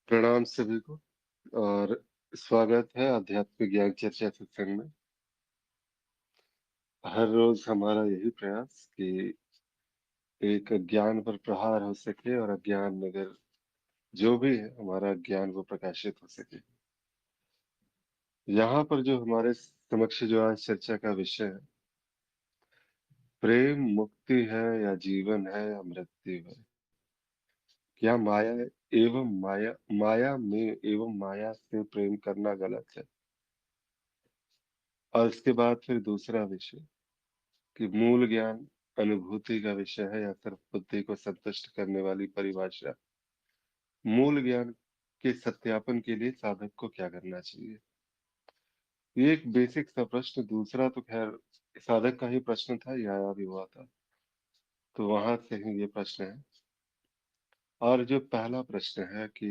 प्रणाम सभी को और स्वागत है आध्यात्मिक ज्ञान चर्चा सत्संग में। हर रोज हमारा यही प्रयास कि एक ज्ञान पर प्रहार हो सके और अज्ञान में अगर जो भी है हमारा ज्ञान वो प्रकाशित हो सके। यहाँ पर जो हमारे समक्ष जो आज चर्चा का विषय है, प्रेम मुक्ति है या जीवन है या मृत्यु है। क्या माया एवं माया में एवं माया से प्रेम करना गलत है। और इसके बाद फिर दूसरा विषय कि मूल ज्ञान अनुभूति का विषय है या सिर्फ बुद्धि को संतुष्ट करने वाली परिभाषा। मूल ज्ञान के सत्यापन के लिए साधक को क्या करना चाहिए। ये एक बेसिक सा प्रश्न। दूसरा तो खैर साधक का ही प्रश्न था, ये आया भी हुआ था, तो वहां से ही ये प्रश्न है। और जो पहला प्रश्न है कि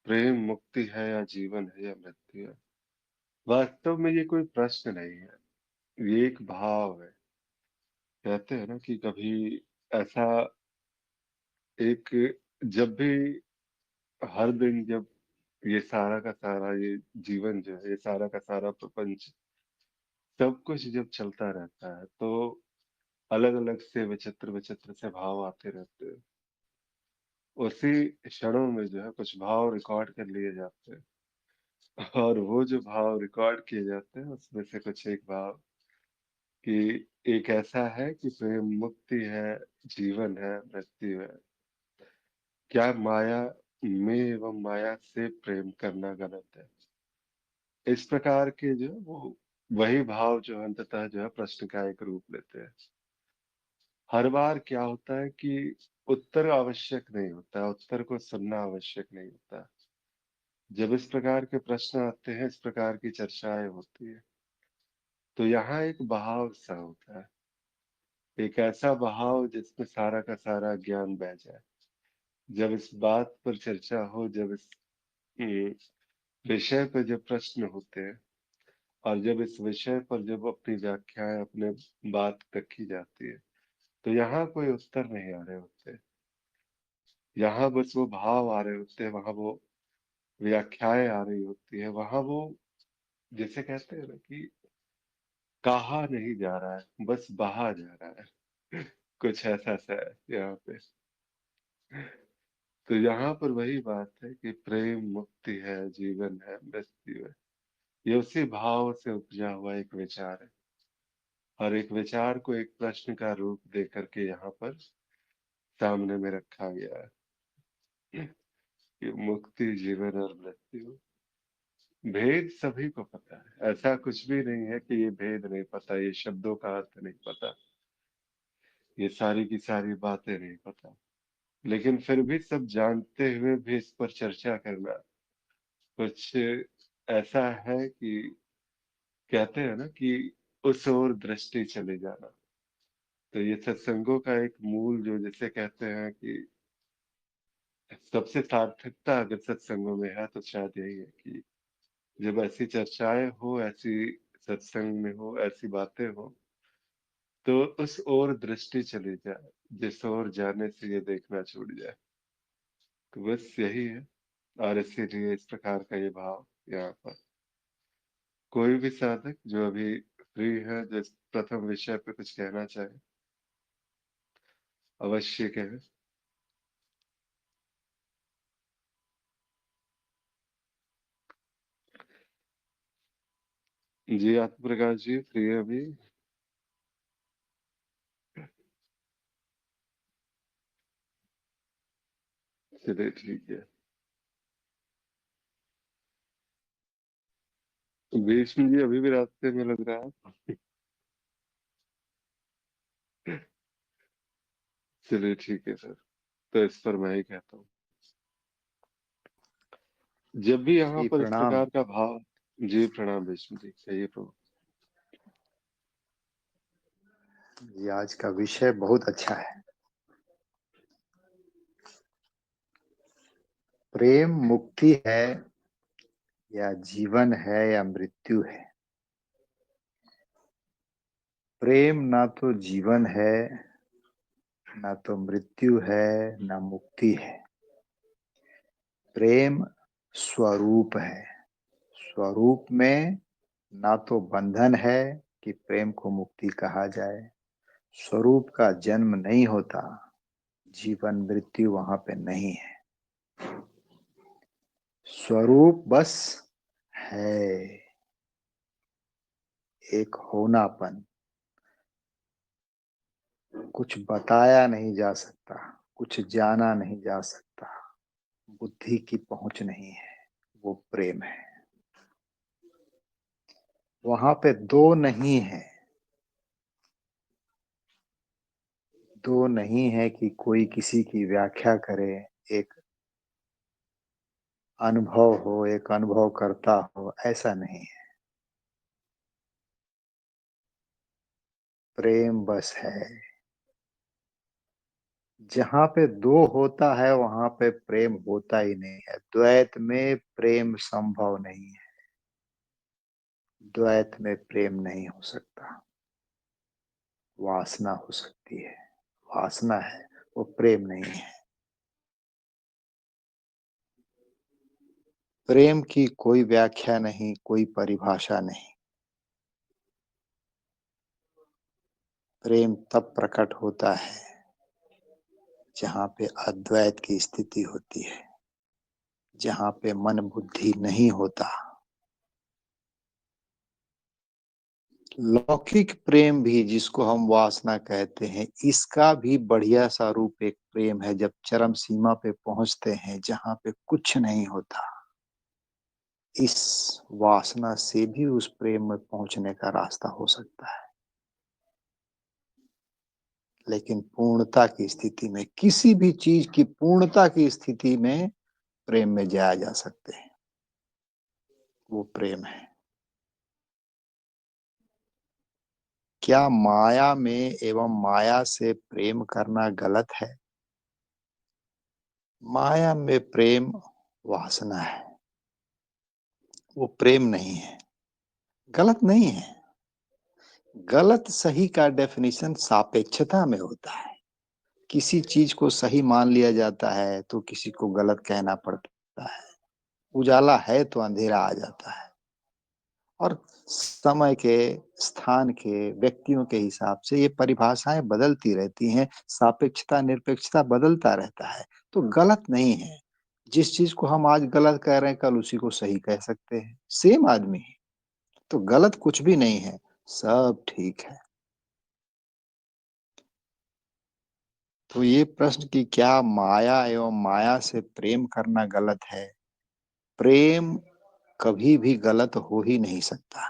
प्रेम मुक्ति है या जीवन है या मृत्यु है, वास्तव में ये कोई प्रश्न नहीं है, ये एक भाव है। कहते हैं ना कि कभी ऐसा एक, जब भी हर दिन जब ये सारा का सारा ये जीवन जो है, ये सारा का सारा प्रपंच, सब कुछ जब चलता रहता है तो अलग अलग से विचित्र विचित्र से भाव आते रहते हैं। उसी क्षणों में जो है कुछ भाव रिकॉर्ड कर लिए जाते हैं और वो जो भाव रिकॉर्ड किए जाते हैं उसमें से कुछ एक भाव कि एक ऐसा है कि प्रेम मुक्ति है, जीवन है, मृत्यु है। क्या माया में एवं माया से प्रेम करना गलत है। इस प्रकार के जो है वो वही भाव जो है अंततः जो है प्रश्न का एक रूप लेते हैं। हर बार क्या होता है कि उत्तर आवश्यक नहीं होता, उत्तर को सुनना आवश्यक नहीं होता। जब इस प्रकार के प्रश्न आते हैं, इस प्रकार की चर्चाएं होती है, तो यहाँ एक बहाव सा होता है, एक ऐसा बहाव जिसमें सारा का सारा ज्ञान बह जाए। जब इस बात पर चर्चा हो, जब इस विषय पर जब प्रश्न होते हैं और जब इस विषय पर जब अपनी व्याख्याएं, अपने बात रखी जाती है, तो यहाँ कोई उत्तर नहीं आ रहे होते। यहाँ बस वो भाव आ रहे होते हैं, वहां वो व्याख्याएं आ रही होती है, वहां वो जैसे कहते हैं ना कि कहा नहीं जा रहा है, बस बहा जा रहा है। कुछ ऐसा सा है यहाँ पे। तो यहाँ पर वही बात है कि प्रेम मुक्ति है, जीवन है, मृत्यु है। ये उसी भाव से उपजा हुआ एक विचार है और एक विचार को एक प्रश्न का रूप दे करके यहाँ पर सामने में रखा गया है कि मुक्ति, जीवन और मृत्यु। भेद सभी को पता है, ऐसा कुछ भी नहीं है कि ये भेद नहीं पता, ये शब्दों का अर्थ नहीं पता, ये सारी की सारी बातें नहीं पता। लेकिन फिर भी सब जानते हुए भी इस पर चर्चा करना कुछ ऐसा है कि कहते हैं ना कि उस ओर दृष्टि चले जाना। तो ये सत्संगों का एक मूल जो जैसे कहते हैं कि सबसे सार्थकता अगर सत्संगों में है तो शायद यही है कि जब ऐसी चर्चाएं हो, ऐसी सत्संग में हो, ऐसी बातें हो, तो उस ओर दृष्टि चली जाए, जिस ओर जाने से ये देखना छूट जाए। तो बस यही है। और इसीलिए इस प्रकार का ये भाव यहाँ पर। कोई भी साधक जो अभी फ्री है, जो इस प्रथम विषय पे कुछ कहना चाहे, अवश्य कहे। जी आत्म प्रकाश जी फ्री है अभी। चलिए ठीक है। भीष्म जी अभी भी रास्ते में लग रहा है। चलिए ठीक है सर, तो इस पर मैं ही कहता हूँ। जब भी यहाँ जी पर इस प्रणाम। प्रकार का भाव। जी प्रणाम भीष्म जी, कहिए प्रभु। जी आज का विषय बहुत अच्छा है। प्रेम मुक्ति है या जीवन है या मृत्यु है। प्रेम ना तो जीवन है, ना तो मृत्यु है, ना मुक्ति है। प्रेम स्वरूप है। स्वरूप में ना तो बंधन है कि प्रेम को मुक्ति कहा जाए। स्वरूप का जन्म नहीं होता, जीवन मृत्यु वहां पे नहीं है। स्वरूप बस है, एक होनापन। कुछ बताया नहीं जा सकता, कुछ जाना नहीं जा सकता, बुद्धि की पहुंच नहीं है, वो प्रेम है। वहां पे दो नहीं है। दो नहीं है कि कोई किसी की व्याख्या करे, एक अनुभव हो, एक अनुभव करता हो, ऐसा नहीं है। प्रेम बस है। जहां पे दो होता है वहां पे प्रेम होता ही नहीं है। द्वैत में प्रेम संभव नहीं है। द्वैत में प्रेम नहीं हो सकता। वासना हो सकती है, वासना है, वो प्रेम नहीं है। प्रेम की कोई व्याख्या नहीं, कोई परिभाषा नहीं। प्रेम तब प्रकट होता है जहां पे अद्वैत की स्थिति होती है, जहां पे मन बुद्धि नहीं होता। लौकिक प्रेम भी, जिसको हम वासना कहते हैं, इसका भी बढ़िया सा रूप एक प्रेम है जब चरम सीमा पे पहुंचते हैं, जहां पे कुछ नहीं होता। इस वासना से भी उस प्रेम में पहुंचने का रास्ता हो सकता है। लेकिन पूर्णता की स्थिति में, किसी भी चीज की पूर्णता की स्थिति में प्रेम में जाया जा सकते हैं। वो प्रेम है। क्या माया में एवं माया से प्रेम करना गलत है? माया में प्रेम वासना है, वो प्रेम नहीं है। गलत नहीं है। गलत सही का डेफिनेशन सापेक्षता में होता है। किसी चीज को सही मान लिया जाता है तो किसी को गलत कहना पड़ता है। उजाला है तो अंधेरा आ जाता है। और समय के, स्थान के, व्यक्तियों के हिसाब से ये परिभाषाएं बदलती रहती हैं। सापेक्षता निरपेक्षता बदलता रहता है। तो गलत नहीं है। जिस चीज को हम आज गलत कह रहे हैं कल उसी को सही कह सकते हैं। सेम आदमी है। तो गलत कुछ भी नहीं है, सब ठीक है। तो ये प्रश्न कि क्या माया एवं माया से प्रेम करना गलत है? प्रेम कभी भी गलत हो ही नहीं सकता।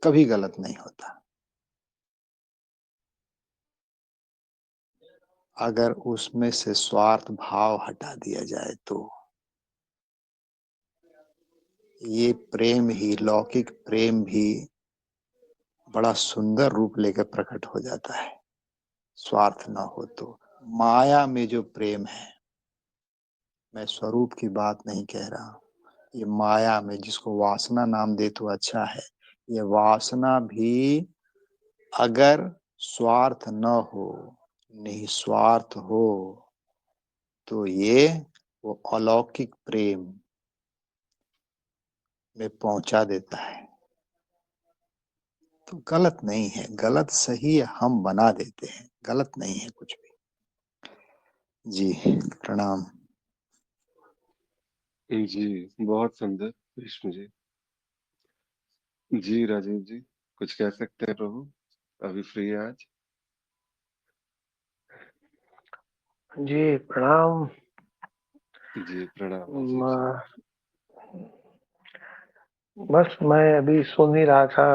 कभी गलत नहीं होता। अगर उसमें से स्वार्थ भाव हटा दिया जाए तो ये प्रेम ही, लौकिक प्रेम भी बड़ा सुंदर रूप लेकर प्रकट हो जाता है। स्वार्थ न हो तो। माया में जो प्रेम है, मैं स्वरूप की बात नहीं कह रहा, ये माया में, जिसको वासना नाम दे तो अच्छा है, ये वासना भी अगर स्वार्थ न हो, निस्वार्थ हो, तो ये वो अलौकिक प्रेम में पहुंचा देता है। तो गलत नहीं है। गलत सही हम बना देते हैं। गलत नहीं है कुछ भी। जी, प्रणाम। जी, बहुत सुंदर भीष्म जी। जी राजीव जी, कुछ कह सकते हैं प्रभु? अभी फ्री है आज? जी प्रणाम। जी प्रणाम राजीव जी। बस मैं अभी सुन ही रहा था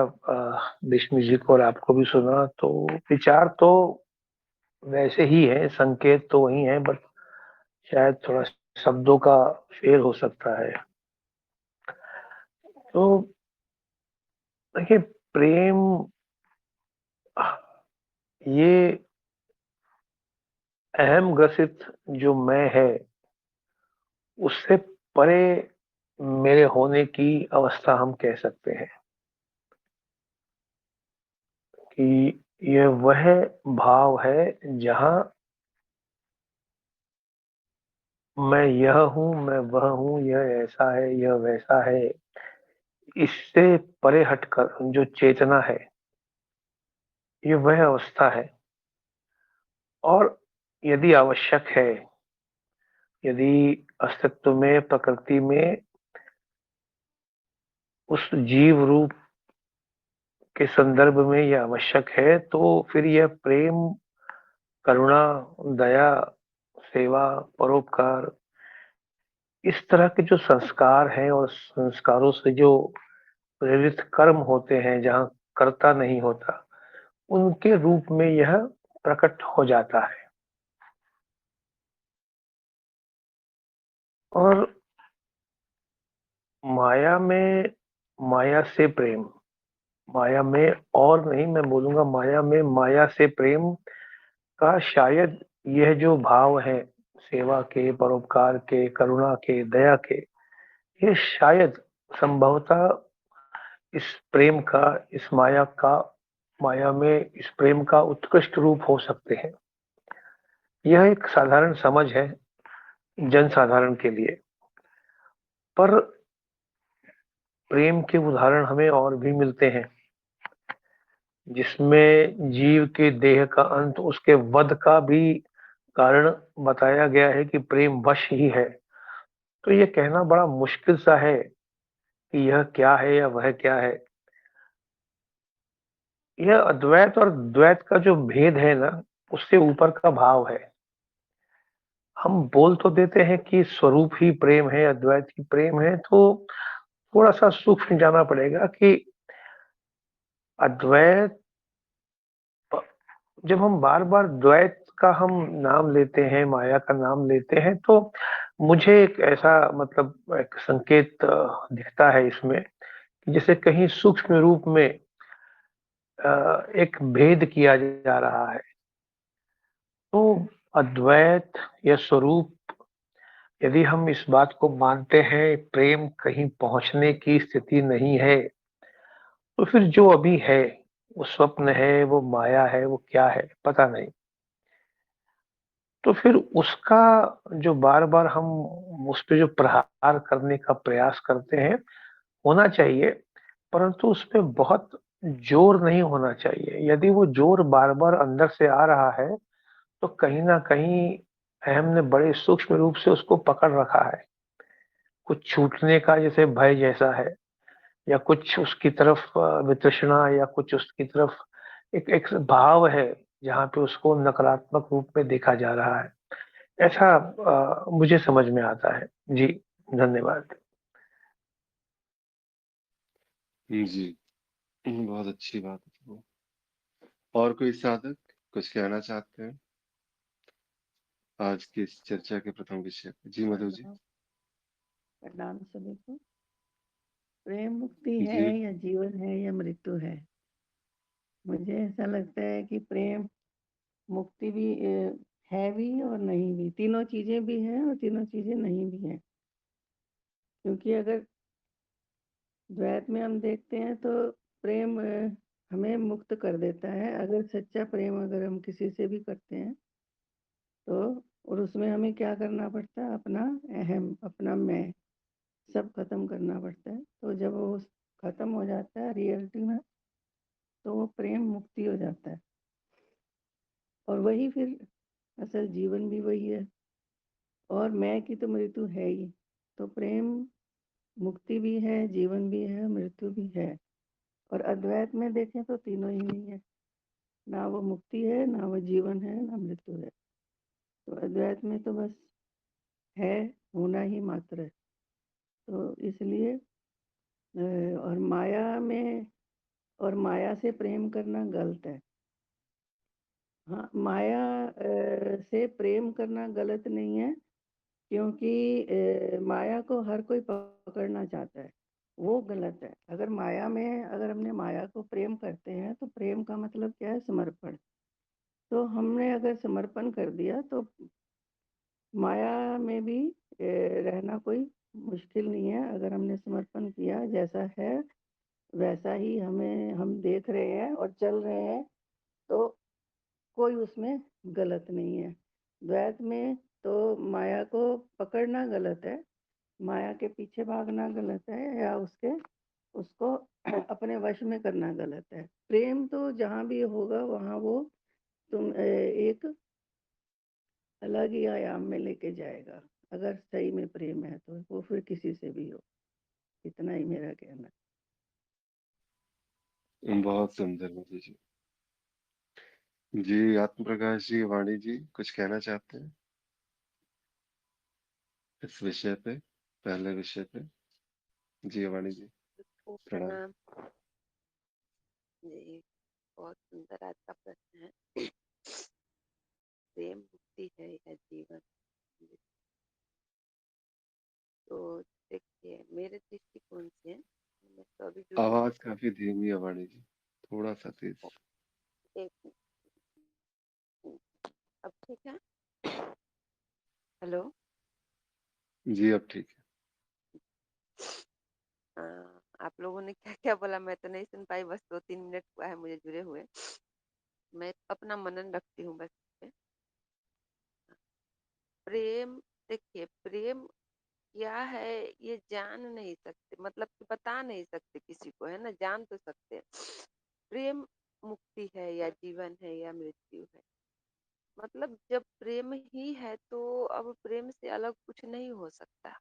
विष्णु जी को, और आपको भी सुना, तो विचार तो वैसे ही है, संकेत तो वही है, बट शायद थोड़ा शब्दों का फेर हो सकता है। तो देखिए, प्रेम ये अहम ग्रसित जो मैं है, उससे परे मेरे होने की अवस्था हम कह सकते हैं कि यह वह भाव है जहां मैं यह हूँ, मैं वह हूँ, यह ऐसा है, यह वैसा है, इससे परे हटकर जो चेतना है, ये वह अवस्था है। और यदि आवश्यक है, यदि अस्तित्व में, प्रकृति में उस जीव रूप के संदर्भ में यह आवश्यक है, तो फिर यह प्रेम, करुणा, दया, सेवा, परोपकार, इस तरह के जो संस्कार हैं और संस्कारों से जो प्रेरित कर्म होते हैं, जहाँ कर्ता नहीं होता, उनके रूप में यह प्रकट हो जाता है। और माया में, माया से प्रेम, माया में, और नहीं, मैं बोलूंगा माया में माया से प्रेम का शायद यह जो भाव है, सेवा के, परोपकार के, करुणा के, दया के, ये शायद संभवतः इस प्रेम का, इस माया का, माया में इस प्रेम का उत्कृष्ट रूप हो सकते हैं। यह एक साधारण समझ है जन साधारण के लिए। पर प्रेम के उदाहरण हमें और भी मिलते हैं, जिसमें जीव के देह का अंत उसके वध का भी कारण बताया गया है कि प्रेम वश ही है। तो ये कहना बड़ा मुश्किल सा है कि यह क्या है या वह क्या है। यह अद्वैत और द्वैत का जो भेद है ना, उससे ऊपर का भाव है। हम बोल तो देते हैं कि स्वरूप ही प्रेम है, अद्वैत ही प्रेम है, तो थोड़ा सा सूक्ष्म जाना पड़ेगा कि अद्वैत, जब हम बार बार द्वैत का हम नाम लेते हैं, माया का नाम लेते हैं, तो मुझे एक ऐसा मतलब एक संकेत दिखता है इसमें कि जैसे कहीं सूक्ष्म रूप में एक भेद किया जा रहा है। तो अद्वैत या स्वरूप, यदि हम इस बात को मानते हैं प्रेम कहीं पहुंचने की स्थिति नहीं है, तो फिर जो अभी है वो स्वप्न है, वो माया है, वो क्या है पता नहीं। तो फिर उसका जो बार बार हम उस पे जो प्रहार करने का प्रयास करते हैं, होना चाहिए, परंतु उसमें बहुत जोर नहीं होना चाहिए। यदि वो जोर बार बार अंदर से आ रहा है, तो कहीं ना कहीं हमने बड़े सूक्ष्म रूप से उसको पकड़ रखा है। कुछ छूटने का जैसे भय जैसा है, या कुछ उसकी तरफ वितृष्णा, या कुछ उसकी तरफ एक एक भाव है जहाँ पे उसको नकारात्मक रूप में देखा जा रहा है। ऐसा मुझे समझ में आता है। जी, धन्यवाद। जी, बहुत अच्छी बात है वो। और कोई साधक कुछ कहना चाहते हैं आज की इस चर्चा के प्रथम विषय पे? जी मधु जी। प्रणाम प्रणाम सभी को। प्रेम मुक्ति है जी। या जीवन है या मृत्यु है? मुझे ऐसा लगता है कि प्रेम मुक्ति भी है भी और नहीं भी। तीनों चीजें भी हैं और तीनों चीजें नहीं भी हैं। क्योंकि अगर द्वैत में हम देखते हैं तो प्रेम हमें मुक्त कर देता है। अगर सच्चा प्रेम अगर हम किसी से भी करते हैं तो, और उसमें हमें क्या करना पड़ता है, अपना अहम, अपना मैं सब खत्म करना पड़ता है। तो जब वो खत्म हो जाता है रियलिटी में, तो वो प्रेम मुक्ति हो जाता है। और वही फिर असल जीवन भी वही है। और मैं की तो मृत्यु है ही। तो प्रेम मुक्ति भी है, जीवन भी है, मृत्यु भी है। और अद्वैत में देखें तो तीनों ही नहीं है। ना वो मुक्ति है, ना वो जीवन है, ना मृत्यु है। तो अद्वैत में तो बस है, होना ही मात्र है। तो इसलिए और माया में, और माया से प्रेम करना गलत है। हाँ, माया से प्रेम करना गलत नहीं है, क्योंकि माया को हर कोई पकड़ना चाहता है, वो गलत है। अगर माया में, अगर हमने माया को प्रेम करते हैं, तो प्रेम का मतलब क्या है, समर्पण। तो हमने अगर समर्पण कर दिया तो माया में भी रहना कोई मुश्किल नहीं है। अगर हमने समर्पण किया, जैसा है वैसा ही हमें हम देख रहे हैं और चल रहे हैं, तो कोई उसमें गलत नहीं है। द्वैत में तो माया को पकड़ना गलत है, माया के पीछे भागना गलत है, या उसको अपने वश में करना गलत है। प्रेम तो जहाँ भी होगा वहाँ वो तुम एक अलग ही आयाम में लेके जाएगा। अगर सही में प्रेम है तो वो फिर किसी से भी हो। इतना ही मेरा कहना है। बहुत सुंदर मोदी जी। जी, आत्म प्रकाश जी, वाणी जी, कुछ कहना चाहते हैं इस विषय पे, पहले विषय पे? जी, वाणी जी, सबको प्रणाम। प्रणाम जी। बहुत सुंदर आज का प्रश्न है। प्रेम मुक्ति है या जीवन? तो देखिए, मेरे दृष्टिकोण से मैं तो अभी जुड़ी हूँ। आवाज काफी धीमी है वाणी जी, थोड़ा सा तेज। एक मिनट, अब ठीक है? हेलो। जी, अब ठीक है। आ, आप लोगों ने क्या क्या बोला मैं तो नहीं सुन पाई, बस 2-3 मिनट हुआ है मुझे जुड़े हुए। मैं अपना मनन रखती हूँ बस पे। प्रेम, देखिए प्रेम क्या है ये जान नहीं सकते, मतलब कि बता नहीं सकते किसी को, है ना, जान तो सकते हैं। प्रेम मुक्ति है या जीवन है या मृत्यु है, मतलब जब प्रेम ही है तो अब प्रेम से अलग कुछ नहीं हो सकता,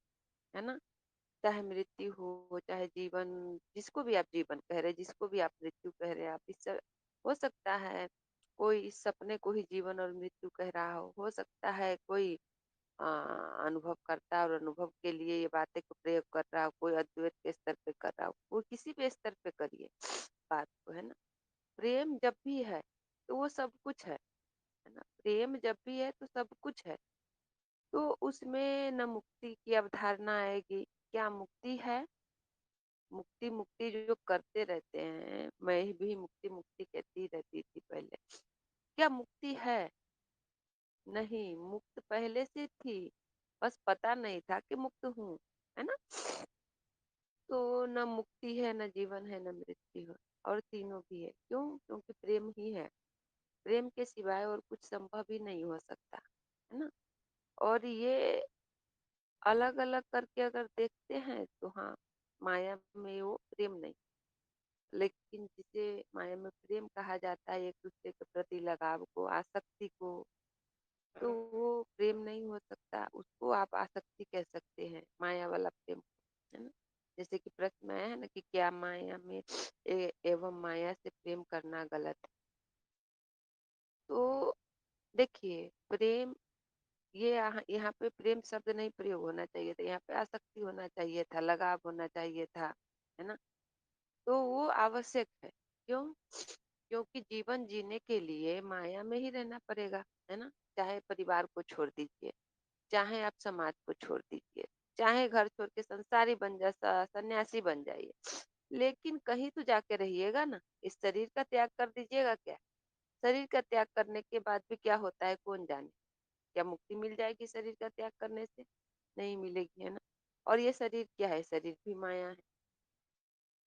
है ना। चाहे मृत्यु हो चाहे जीवन, जिसको भी आप जीवन कह रहे हैं, जिसको भी आप मृत्यु कह रहे हैं, आप इससे हो सकता है कोई इस सपने को ही जीवन और मृत्यु कह रहा हो सकता है कोई अ, अनुभव करता है और अनुभव के लिए ये बातें को प्रयोग कर रहा हो, कोई अद्वैत के स्तर पे कर रहा हो, कोई किसी भी स्तर पे करिए बात को, है ना। प्रेम जब भी है तो वो सब कुछ है ना। प्रेम जब भी है तो सब कुछ है, तो उसमें न मुक्ति की अवधारणा आएगी। क्या मुक्ति है? मुक्ति मुक्ति जो करते रहते हैं, मैं भी मुक्ति मुक्ति कहती रहती थी पहले। क्या मुक्ति है? नहीं, मुक्त पहले से थी, बस पता नहीं था कि मुक्त हूँ, है ना। तो न मुक्ति है, न जीवन है, न मृत्यु है, और तीनों भी है। क्यों? क्योंकि प्रेम ही है। प्रेम के सिवाय और कुछ संभव ही नहीं हो सकता, है ना। और ये अलग अलग करके अगर देखते हैं तो हाँ, माया में वो प्रेम नहीं, लेकिन जिसे माया में प्रेम कहा जाता है, एक दूसरे के प्रति लगाव को, आसक्ति को, तो वो प्रेम नहीं हो सकता। उसको आप आसक्ति कह सकते हैं, माया वाला प्रेम, है ना। जैसे कि प्रश्न में आया है ना कि क्या माया में एवं माया से प्रेम करना गलत है। तो देखिए, प्रेम, ये यहाँ पे प्रेम शब्द नहीं प्रयोग होना चाहिए था, यहाँ पे आसक्ति होना चाहिए था, लगाव होना चाहिए था, है ना। तो वो आवश्यक है। क्यों? क्योंकि जीवन जीने के लिए माया में ही रहना पड़ेगा, है ना। चाहे परिवार को छोड़ दीजिए, चाहे आप समाज को छोड़ दीजिए, चाहे घर छोड़ के संसारी बन जा, सन्यासी बन जाइए, लेकिन कहीं तो जाके रहिएगा ना। इस शरीर का त्याग कर दीजिएगा क्या? शरीर का त्याग करने के बाद भी क्या होता है कौन जाने। क्या मुक्ति मिल जाएगी शरीर का त्याग करने से? नहीं मिलेगी, है ना। और ये शरीर क्या है? शरीर भी माया है।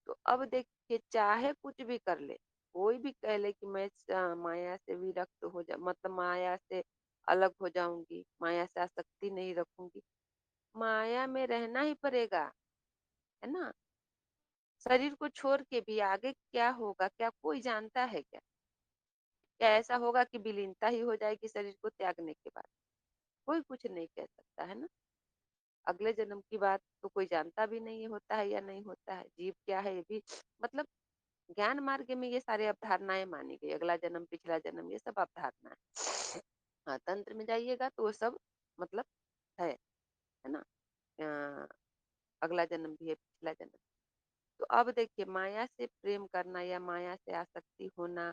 तो अब देखिए, चाहे कुछ भी कर ले, कोई भी कह ले कि मैं माया से विरक्त हो जा, मतलब माया से अलग हो जाऊंगी, माया से आसक्ति नहीं रखूंगी, माया में रहना ही पड़ेगा, है ना। शरीर को छोड़ के भी आगे क्या होगा, क्या कोई जानता है क्या? क्या ऐसा होगा कि विलीनता ही हो जाएगी शरीर को त्यागने के बाद? कोई कुछ नहीं कह सकता, है ना। अगले जन्म की बात तो कोई जानता भी नहीं होता है या नहीं होता है, जीव क्या है ये भी, मतलब ज्ञान मार्ग में ये सारे अवधारणाएं मानी गई, अगला जन्म पिछला जन्म ये सब अवधारणा है। हाँ, तंत्र में जाइएगा तो वो सब मतलब है ना। अ, अगला जन्म भी है, पिछला जन्म। तो अब देखिए, माया से प्रेम करना या माया से आसक्ति होना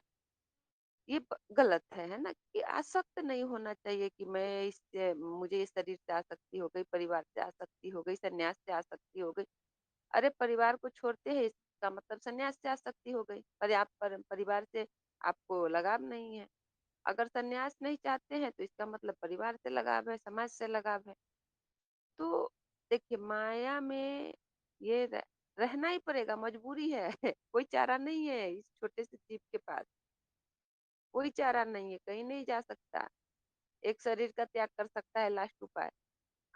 ये गलत है ना। कि आसक्त नहीं होना चाहिए कि मैं इससे, मुझे इस शरीर से आसक्ति हो गई, परिवार से आसक्ति हो गई, सन्यास से आसक्ति हो गई। अरे परिवार को छोड़ते हैं इसका मतलब सन्यास से आसक्ति हो गई, पर आप परिवार से आपको लगाव नहीं है। अगर सन्यास नहीं चाहते हैं तो इसका मतलब परिवार से लगाव है, समाज से लगाव है। तो देखिए, माया में ये रहना ही पड़ेगा, मजबूरी है। कोई चारा नहीं है इस छोटे से जीव के पास, कोई चारा नहीं है, कहीं नहीं जा सकता। एक शरीर का त्याग कर सकता है लास्ट उपाय।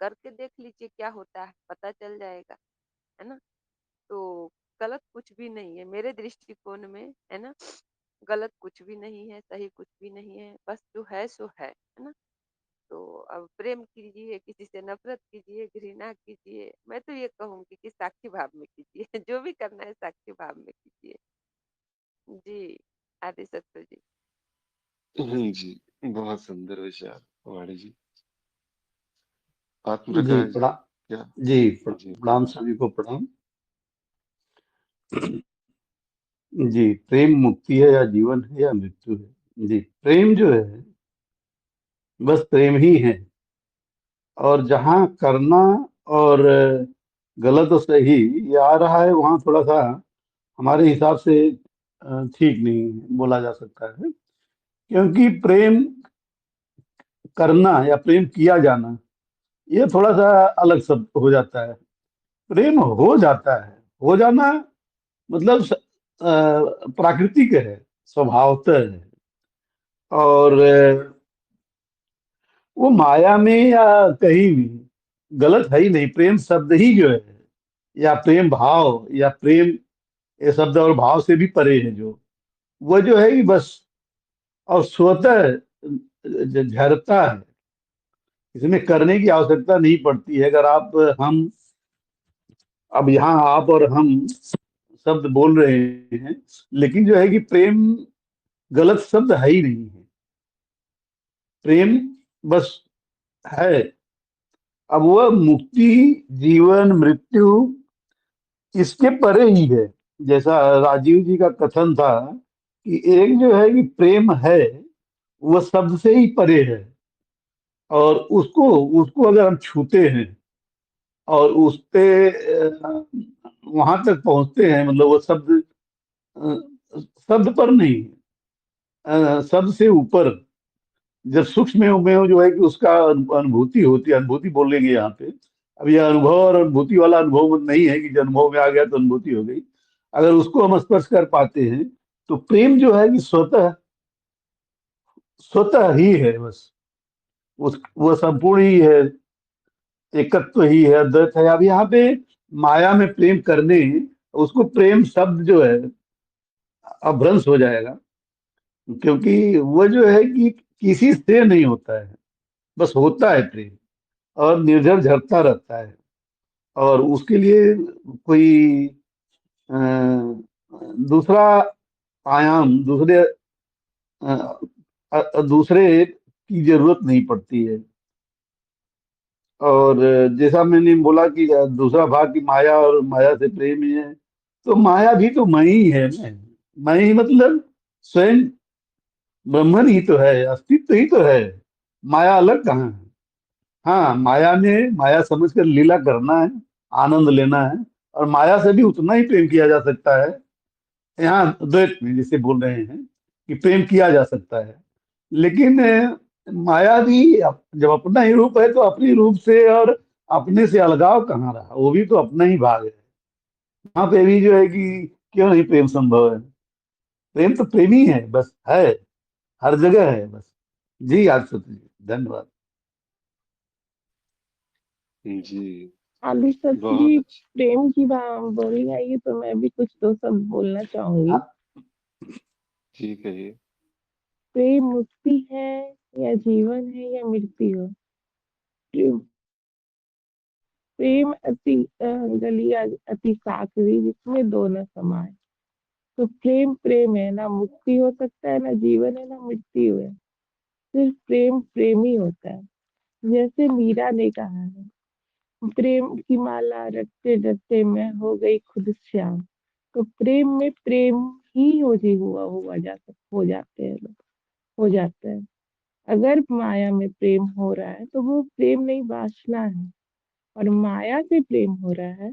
करके देख लीजिए क्या होता है, पता चल जाएगा, है ना? तो गलत कुछ भी नहीं है मेरे दृष्टिकोण में, है ना? गलत कुछ भी नहीं है, सही कुछ भी नहीं है, बस जो है सो है ना? तो अब प्रेम कीजिए, किसी से नफ़रत कीजिए, घृणा कीजिए, मैं तो ये कहूँगी कि साक्षी भाव में कीजिए, जो भी करना है साक्षी भाव में कीजिए। जी, आदि सत्व जी। जी, बहुत सुंदर विचार वाणी जी। जी आत्मप्रकाश जी, क्या? जी, प्रणाम, सभी को प्रणाम। जी, प्रेम मुक्ति है या जीवन है या मृत्यु है? जी, प्रेम जो है बस प्रेम ही है, और जहाँ करना और गलत और सही ये आ रहा है, वहाँ थोड़ा सा हमारे हिसाब से ठीक नहीं बोला जा सकता है, क्योंकि प्रेम करना या प्रेम किया जाना ये थोड़ा सा अलग शब्द हो जाता है। प्रेम हो जाता है, हो जाना मतलब प्राकृतिक है, स्वभावतः है। और वो माया में या कहीं भी गलत है ही नहीं। प्रेम शब्द ही जो है, या प्रेम भाव या प्रेम, ये शब्द और भाव से भी परे है जो, वो जो है कि बस और स्वतः झरता है। इसमें करने की आवश्यकता नहीं पड़ती है। अगर आप हम अब यहाँ आप और हम शब्द बोल रहे हैं, लेकिन जो है कि प्रेम गलत शब्द है ही नहीं है। प्रेम बस है। अब वह मुक्ति, जीवन, मृत्यु इसके परे ही है। जैसा राजीव जी का कथन था कि एक जो है कि प्रेम है, वह शब्द से ही परे है, और उसको उसको अगर हम छूते हैं और उस पे वहां तक पहुंचते हैं, मतलब वो शब्द शब्द पर नहीं, शब्द से ऊपर, जब सूक्ष्म में जो है कि उसका अनुभूति होती है, अनुभूति बोलेंगे यहाँ पे। अब यह अनुभव और अनुभूति वाला अनुभव नहीं है कि जो अनुभव में आ गया तो अनुभूति हो गई। अगर उसको हम स्पर्श कर पाते हैं तो प्रेम जो है कि स्वतः स्वतः ही है बस। उस वो संपूर्ण ही है, एकत्व ही है, अद्वैत है। अब यहाँ पे माया में प्रेम करने, उसको प्रेम शब्द जो है अभ्रंश हो जाएगा, क्योंकि वो जो है कि किसी से नहीं होता है, बस होता है प्रेम, और निर्झर झरता रहता है। और उसके लिए कोई अ, दूसरा आयाम, दूसरे की जरूरत नहीं पड़ती है। और जैसा मैंने बोला कि दूसरा भाग की माया, और माया से प्रेम ही है, तो माया भी तो मैं ही है ना। मैं ही मतलब स्वयं ब्रह्मन ही तो है, अस्तित्व ही तो है। माया अलग कहाँ है? हाँ, माया में माया समझकर लीला करना है, आनंद लेना है, और माया से भी उतना ही प्रेम किया जा सकता है। यहाँ द्वैत में जिसे बोल रहे हैं कि प्रेम किया जा सकता है, लेकिन माया भी जब अपना ही रूप है तो अपनी रूप से और अपने से अलगाव कहाँ रहा? वो भी तो अपना ही भाग है। वहां पे भी जो है कि क्यों नहीं प्रेम संभव है? प्रेम तो प्रेम ही है, बस है, हर जगह है बस। जी आज सत्य जी, धन्यवाद। जी, आदि सत्य बहुत जी, अच्छा। प्रेम की बात बोली आई है तो मैं भी कुछ दो शब्द बोलना चाहूंगी। हाँ, जी, कहिए। प्रेम मुक्ति है या जीवन है या मृत्यु है? प्रेम प्रेम अति गलिया, अति साकरी, जिसमें दोनों समाए। तो प्रेम प्रेम है, ना मुक्ति हो सकता है, ना जीवन है, ना मृत्यु है। सिर्फ प्रेम प्रेम ही होता है। जैसे मीरा ने कहा है, प्रेम की माला रटते रटते मैं हो गई खुद श्याम। तो प्रेम में प्रेम ही हो जाते हैं लोग, हो जाते हैं। अगर माया में प्रेम हो रहा है तो वो प्रेम नहीं, वासना है। और माया से प्रेम हो रहा है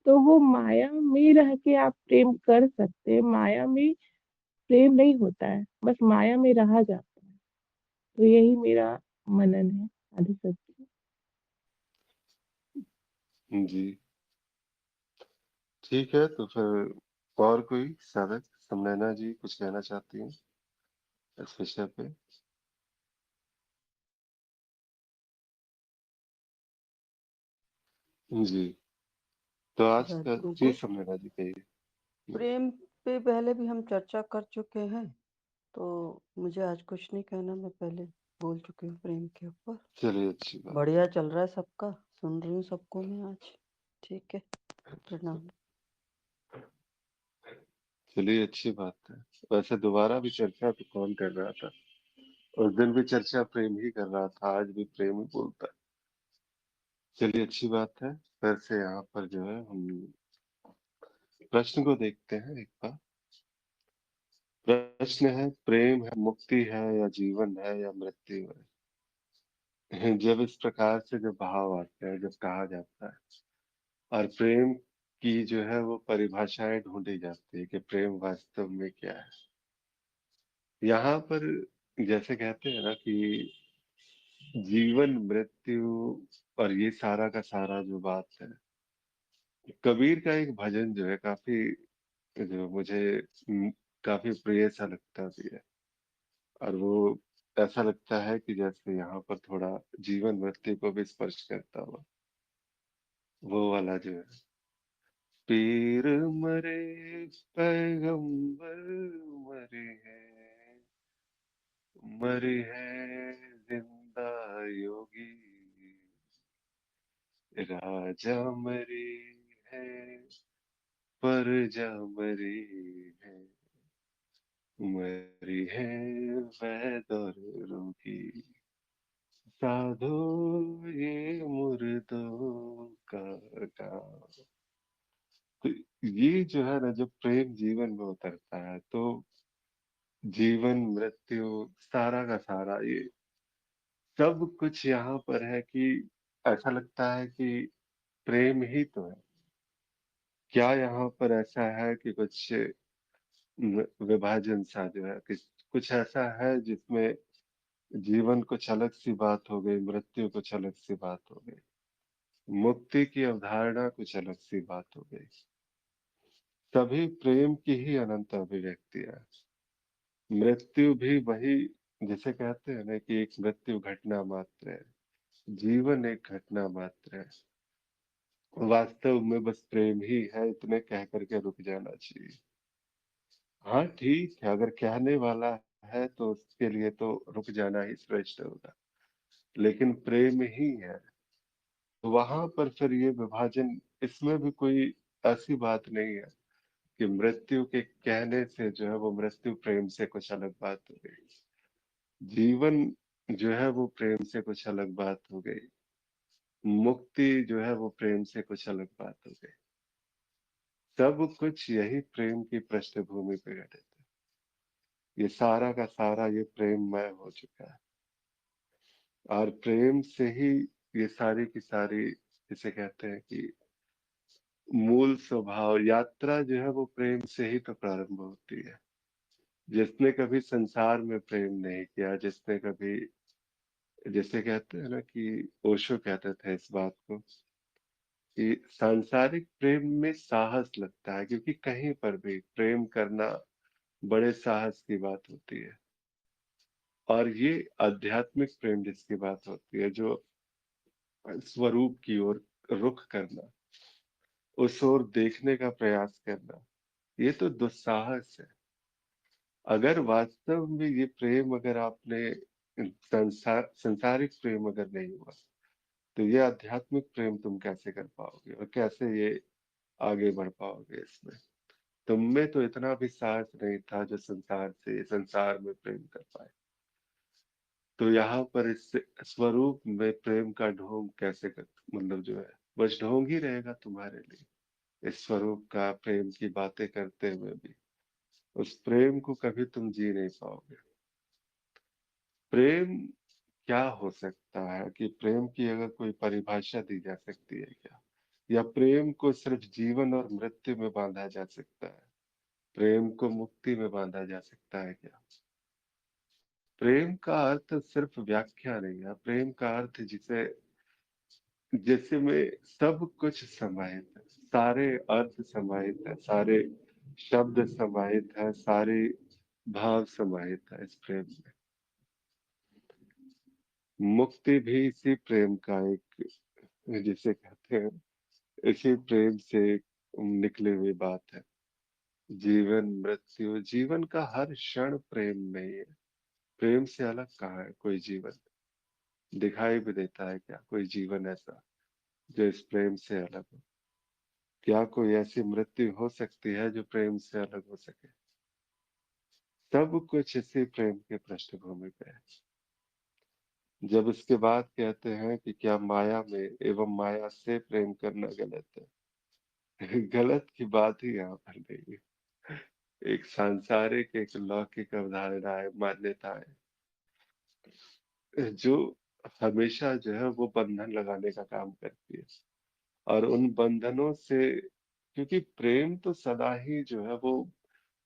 तो वो माया में रह के आप प्रेम कर सकते हैं। माया में प्रेम नहीं होता है, बस माया में रहा जाता है। तो यही मेरा मनन है, आदि सत्य। जी, ठीक है, तो फिर और कोई साधक समनैना जी कुछ कहना चाहती हैं इस विषय पे? जी, तो आज का गुरु जी को समझना जी कहिए। प्रेम पे पहले भी हम चर्चा कर चुके हैं, तो मुझे आज कुछ नहीं कहना, मैं पहले बोल चुकी हूँ प्रेम के ऊपर। चलिए अच्छी बात। बढ़िया चल रहा है सबका, सुन रही हूँ सबको मैं आज। ठीक है, प्रणाम। चलिए अच्छी बात है। वैसे दोबारा भी चर्चा तो कौन कर रहा था? उस दिन भी चर्चा प्रेम ही कर रहा था, आज भी प्रेम ही बोलता है। चलिए अच्छी बात है। फिर से यहाँ पर जो है हम प्रश्न को देखते हैं एक बार। प्रश्न है, प्रेम है मुक्ति है या जीवन है या मृत्यु है? जब इस प्रकार से जब भाव आते हैं, जब कहा जाता है और प्रेम की जो है वो परिभाषाएं ढूंढी जाती है कि प्रेम वास्तव में क्या है। यहाँ पर जैसे कहते हैं ना कि जीवन मृत्यु और ये सारा का सारा जो बात है, कबीर का एक भजन जो है काफी, जो मुझे काफी प्रिय सा लगता भी है। और वो ऐसा लगता है कि जैसे यहाँ पर थोड़ा जीवन मृत्यु को भी स्पर्श करता हुआ, वो वाला जो है, पीर मरे पैगंबर मरे हैं, मरे हैं जिंदा योगी, राजा मरे हैं प्रजा मरी है, मरी है वैद और रोगी, साधो ये मुर्दों का काम। तो ये जो है ना, जब प्रेम जीवन में उतरता है तो जीवन मृत्यु सारा का सारा ये सब कुछ यहाँ पर है कि ऐसा लगता है कि प्रेम ही तो है। क्या यहाँ पर ऐसा है कि कुछ विभाजन सा जो है कि कुछ ऐसा है जिसमें जीवन कुछ अलग सी बात हो गई, मृत्यु कुछ अलग सी बात हो गई, मुक्ति की अवधारणा कुछ अलग सी बात हो गई। सभी प्रेम की ही अनंत अभिव्यक्तियां। मृत्यु भी वही, जिसे कहते हैं ना कि एक मृत्यु घटना मात्र है, जीवन एक घटना मात्र है। वास्तव में बस प्रेम ही है, इतने कह करके रुक जाना चाहिए। हाँ ठीक है, अगर कहने वाला है तो उसके लिए तो रुक जाना ही श्रेष्ठ होगा, लेकिन प्रेम ही है। तो वहां पर फिर ये विभाजन, इसमें भी कोई ऐसी बात नहीं है कि मृत्यु के कहने से जो है वो मृत्यु प्रेम से कुछ अलग बात हो गई, जीवन जो है वो प्रेम से कुछ अलग बात हो गई, मुक्ति जो है वो प्रेम से कुछ अलग बात हो गई। सब कुछ यही प्रेम की पृष्ठभूमि पे घटित है। ये सारा का सारा ये प्रेममय हो चुका है, और प्रेम से ही ये सारी की सारी, जिसे कहते हैं कि मूल स्वभाव यात्रा जो है वो प्रेम से ही तो प्रारंभ होती है। जिसने कभी संसार में प्रेम नहीं किया, जिसने कभी, जैसे कहते हैं ना कि ओशो कहते थे इस बात को कि सांसारिक प्रेम में साहस लगता है, क्योंकि कहीं पर भी प्रेम करना बड़े साहस की बात होती है। और ये आध्यात्मिक प्रेम जिसकी बात होती है, जो स्वरूप की ओर रुख करना, उस ओर देखने का प्रयास करना, ये तो दुस्साहस है। अगर वास्तव में ये प्रेम, अगर आपने संसारिक प्रेम अगर नहीं हुआ, तो ये आध्यात्मिक प्रेम तुम कैसे कर पाओगे और कैसे ये आगे बढ़ पाओगे इसमें? तुम में तो इतना भी साहस नहीं था जो संसार से, संसार में प्रेम कर पाए। तो यहाँ पर इस स्वरूप में प्रेम का ढोंग कैसे कर, मतलब जो है बस ढोंग ही रहेगा तुम्हारे लिए। इस स्वरूप का प्रेम की बातें करते हुए भी उस प्रेम को कभी तुम जी नहीं पाओगे। प्रेम क्या हो सकता है, कि प्रेम की अगर कोई परिभाषा दी जा सकती है क्या? या प्रेम को सिर्फ जीवन और मृत्यु में बांधा जा सकता है? प्रेम को मुक्ति में बांधा जा सकता है क्या? प्रेम का अर्थ सिर्फ व्याख्या नहीं है, प्रेम का अर्थ जिसे, जैसे में सब कुछ समाहित है, सारे अर्थ समाहित है, सारे शब्द समाहित है, सारे भाव समाहित है इस प्रेम में। मुक्ति भी इसी प्रेम का एक, जिसे कहते हैं इसी प्रेम से निकली हुई बात है। जीवन मृत्यु, जीवन का हर क्षण प्रेम में ही है। प्रेम से अलग कहाँ है कोई जीवन? दिखाई भी देता है क्या कोई जीवन ऐसा जो इस प्रेम से अलग हो? क्या कोई ऐसी मृत्यु हो सकती है जो प्रेम से अलग हो सके? सब कुछ इसी प्रेम के पृष्ठभूमि पे है। जब इसके बाद कहते हैं कि क्या माया में एवं माया से प्रेम करना गलत है? गलत की बात ही यहाँ पर नहीं है। एक सांसारिक, एक लौकिक अवधारणाएं, मान्यताएं जो हमेशा जो है वो बंधन लगाने का काम करती है। और उन बंधनों से, क्योंकि प्रेम तो सदा ही जो है वो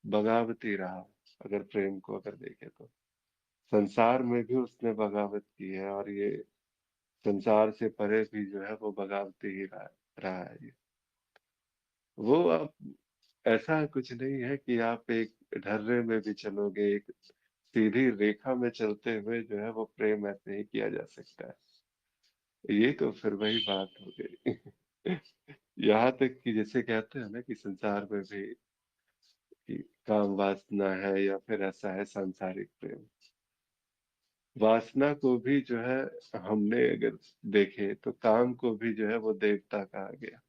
बगावती रहा। अगर प्रेम को अगर देखें तो संसार में भी उसने बगावत की है, और ये संसार से परे भी जो है वो बगावती ही रहा है ये। वो अब ऐसा कुछ नहीं है कि आप एक ढर्रे में भी चलोगे, एक सीधी रेखा में चलते हुए जो है वो प्रेम ऐसे ही किया जा सकता है। ये तो फिर वही बात हो गई। यहाँ तक कि जैसे कहते हैं ना कि संसार में भी कि काम वासना है, या फिर ऐसा है सांसारिक प्रेम। वासना को भी जो है हमने अगर देखे तो काम को भी जो है वो देवता कहा गया।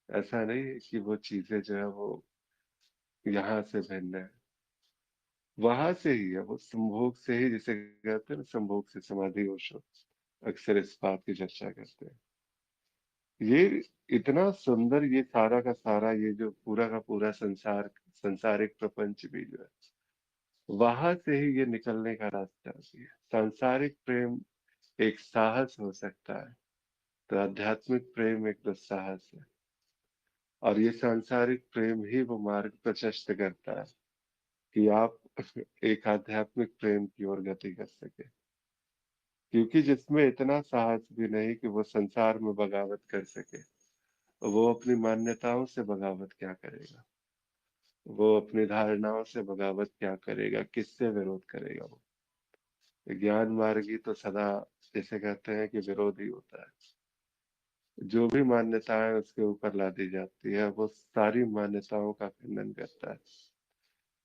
ऐसा नहीं है कि वो चीजें जो है वो यहाँ से भिन्न है, वहां से ही है। वो संभोग से ही, जिसे कहते हैं ना, संभोग से समाधि ओशो अक्सर इस बात की चर्चा करते हैं। ये इतना सुंदर, ये सारा का सारा, ये जो पूरा का पूरा संसार, संसारिक प्रपंच भी जो है वहां से ही ये निकलने का रास्ता भी है। सांसारिक प्रेम एक साहस हो सकता है, तो आध्यात्मिक प्रेम एक दुस्साहस है। और ये सांसारिक प्रेम ही वो मार्ग प्रशस्त करता है कि आप एक आध्यात्मिक प्रेम की ओर गति कर सके। क्योंकि जिसमें इतना साहस भी नहीं कि वो संसार में बगावत कर सके, वो अपनी मान्यताओं से बगावत क्या करेगा? वो अपनी धारणाओं से बगावत क्या करेगा? किससे विरोध करेगा वो? ज्ञान मार्गी तो सदा, जैसे कहते हैं कि विरोध ही होता है। जो भी मान्यताएं उसके ऊपर ला दी जाती है, वो सारी मान्यताओं का खंडन करता है।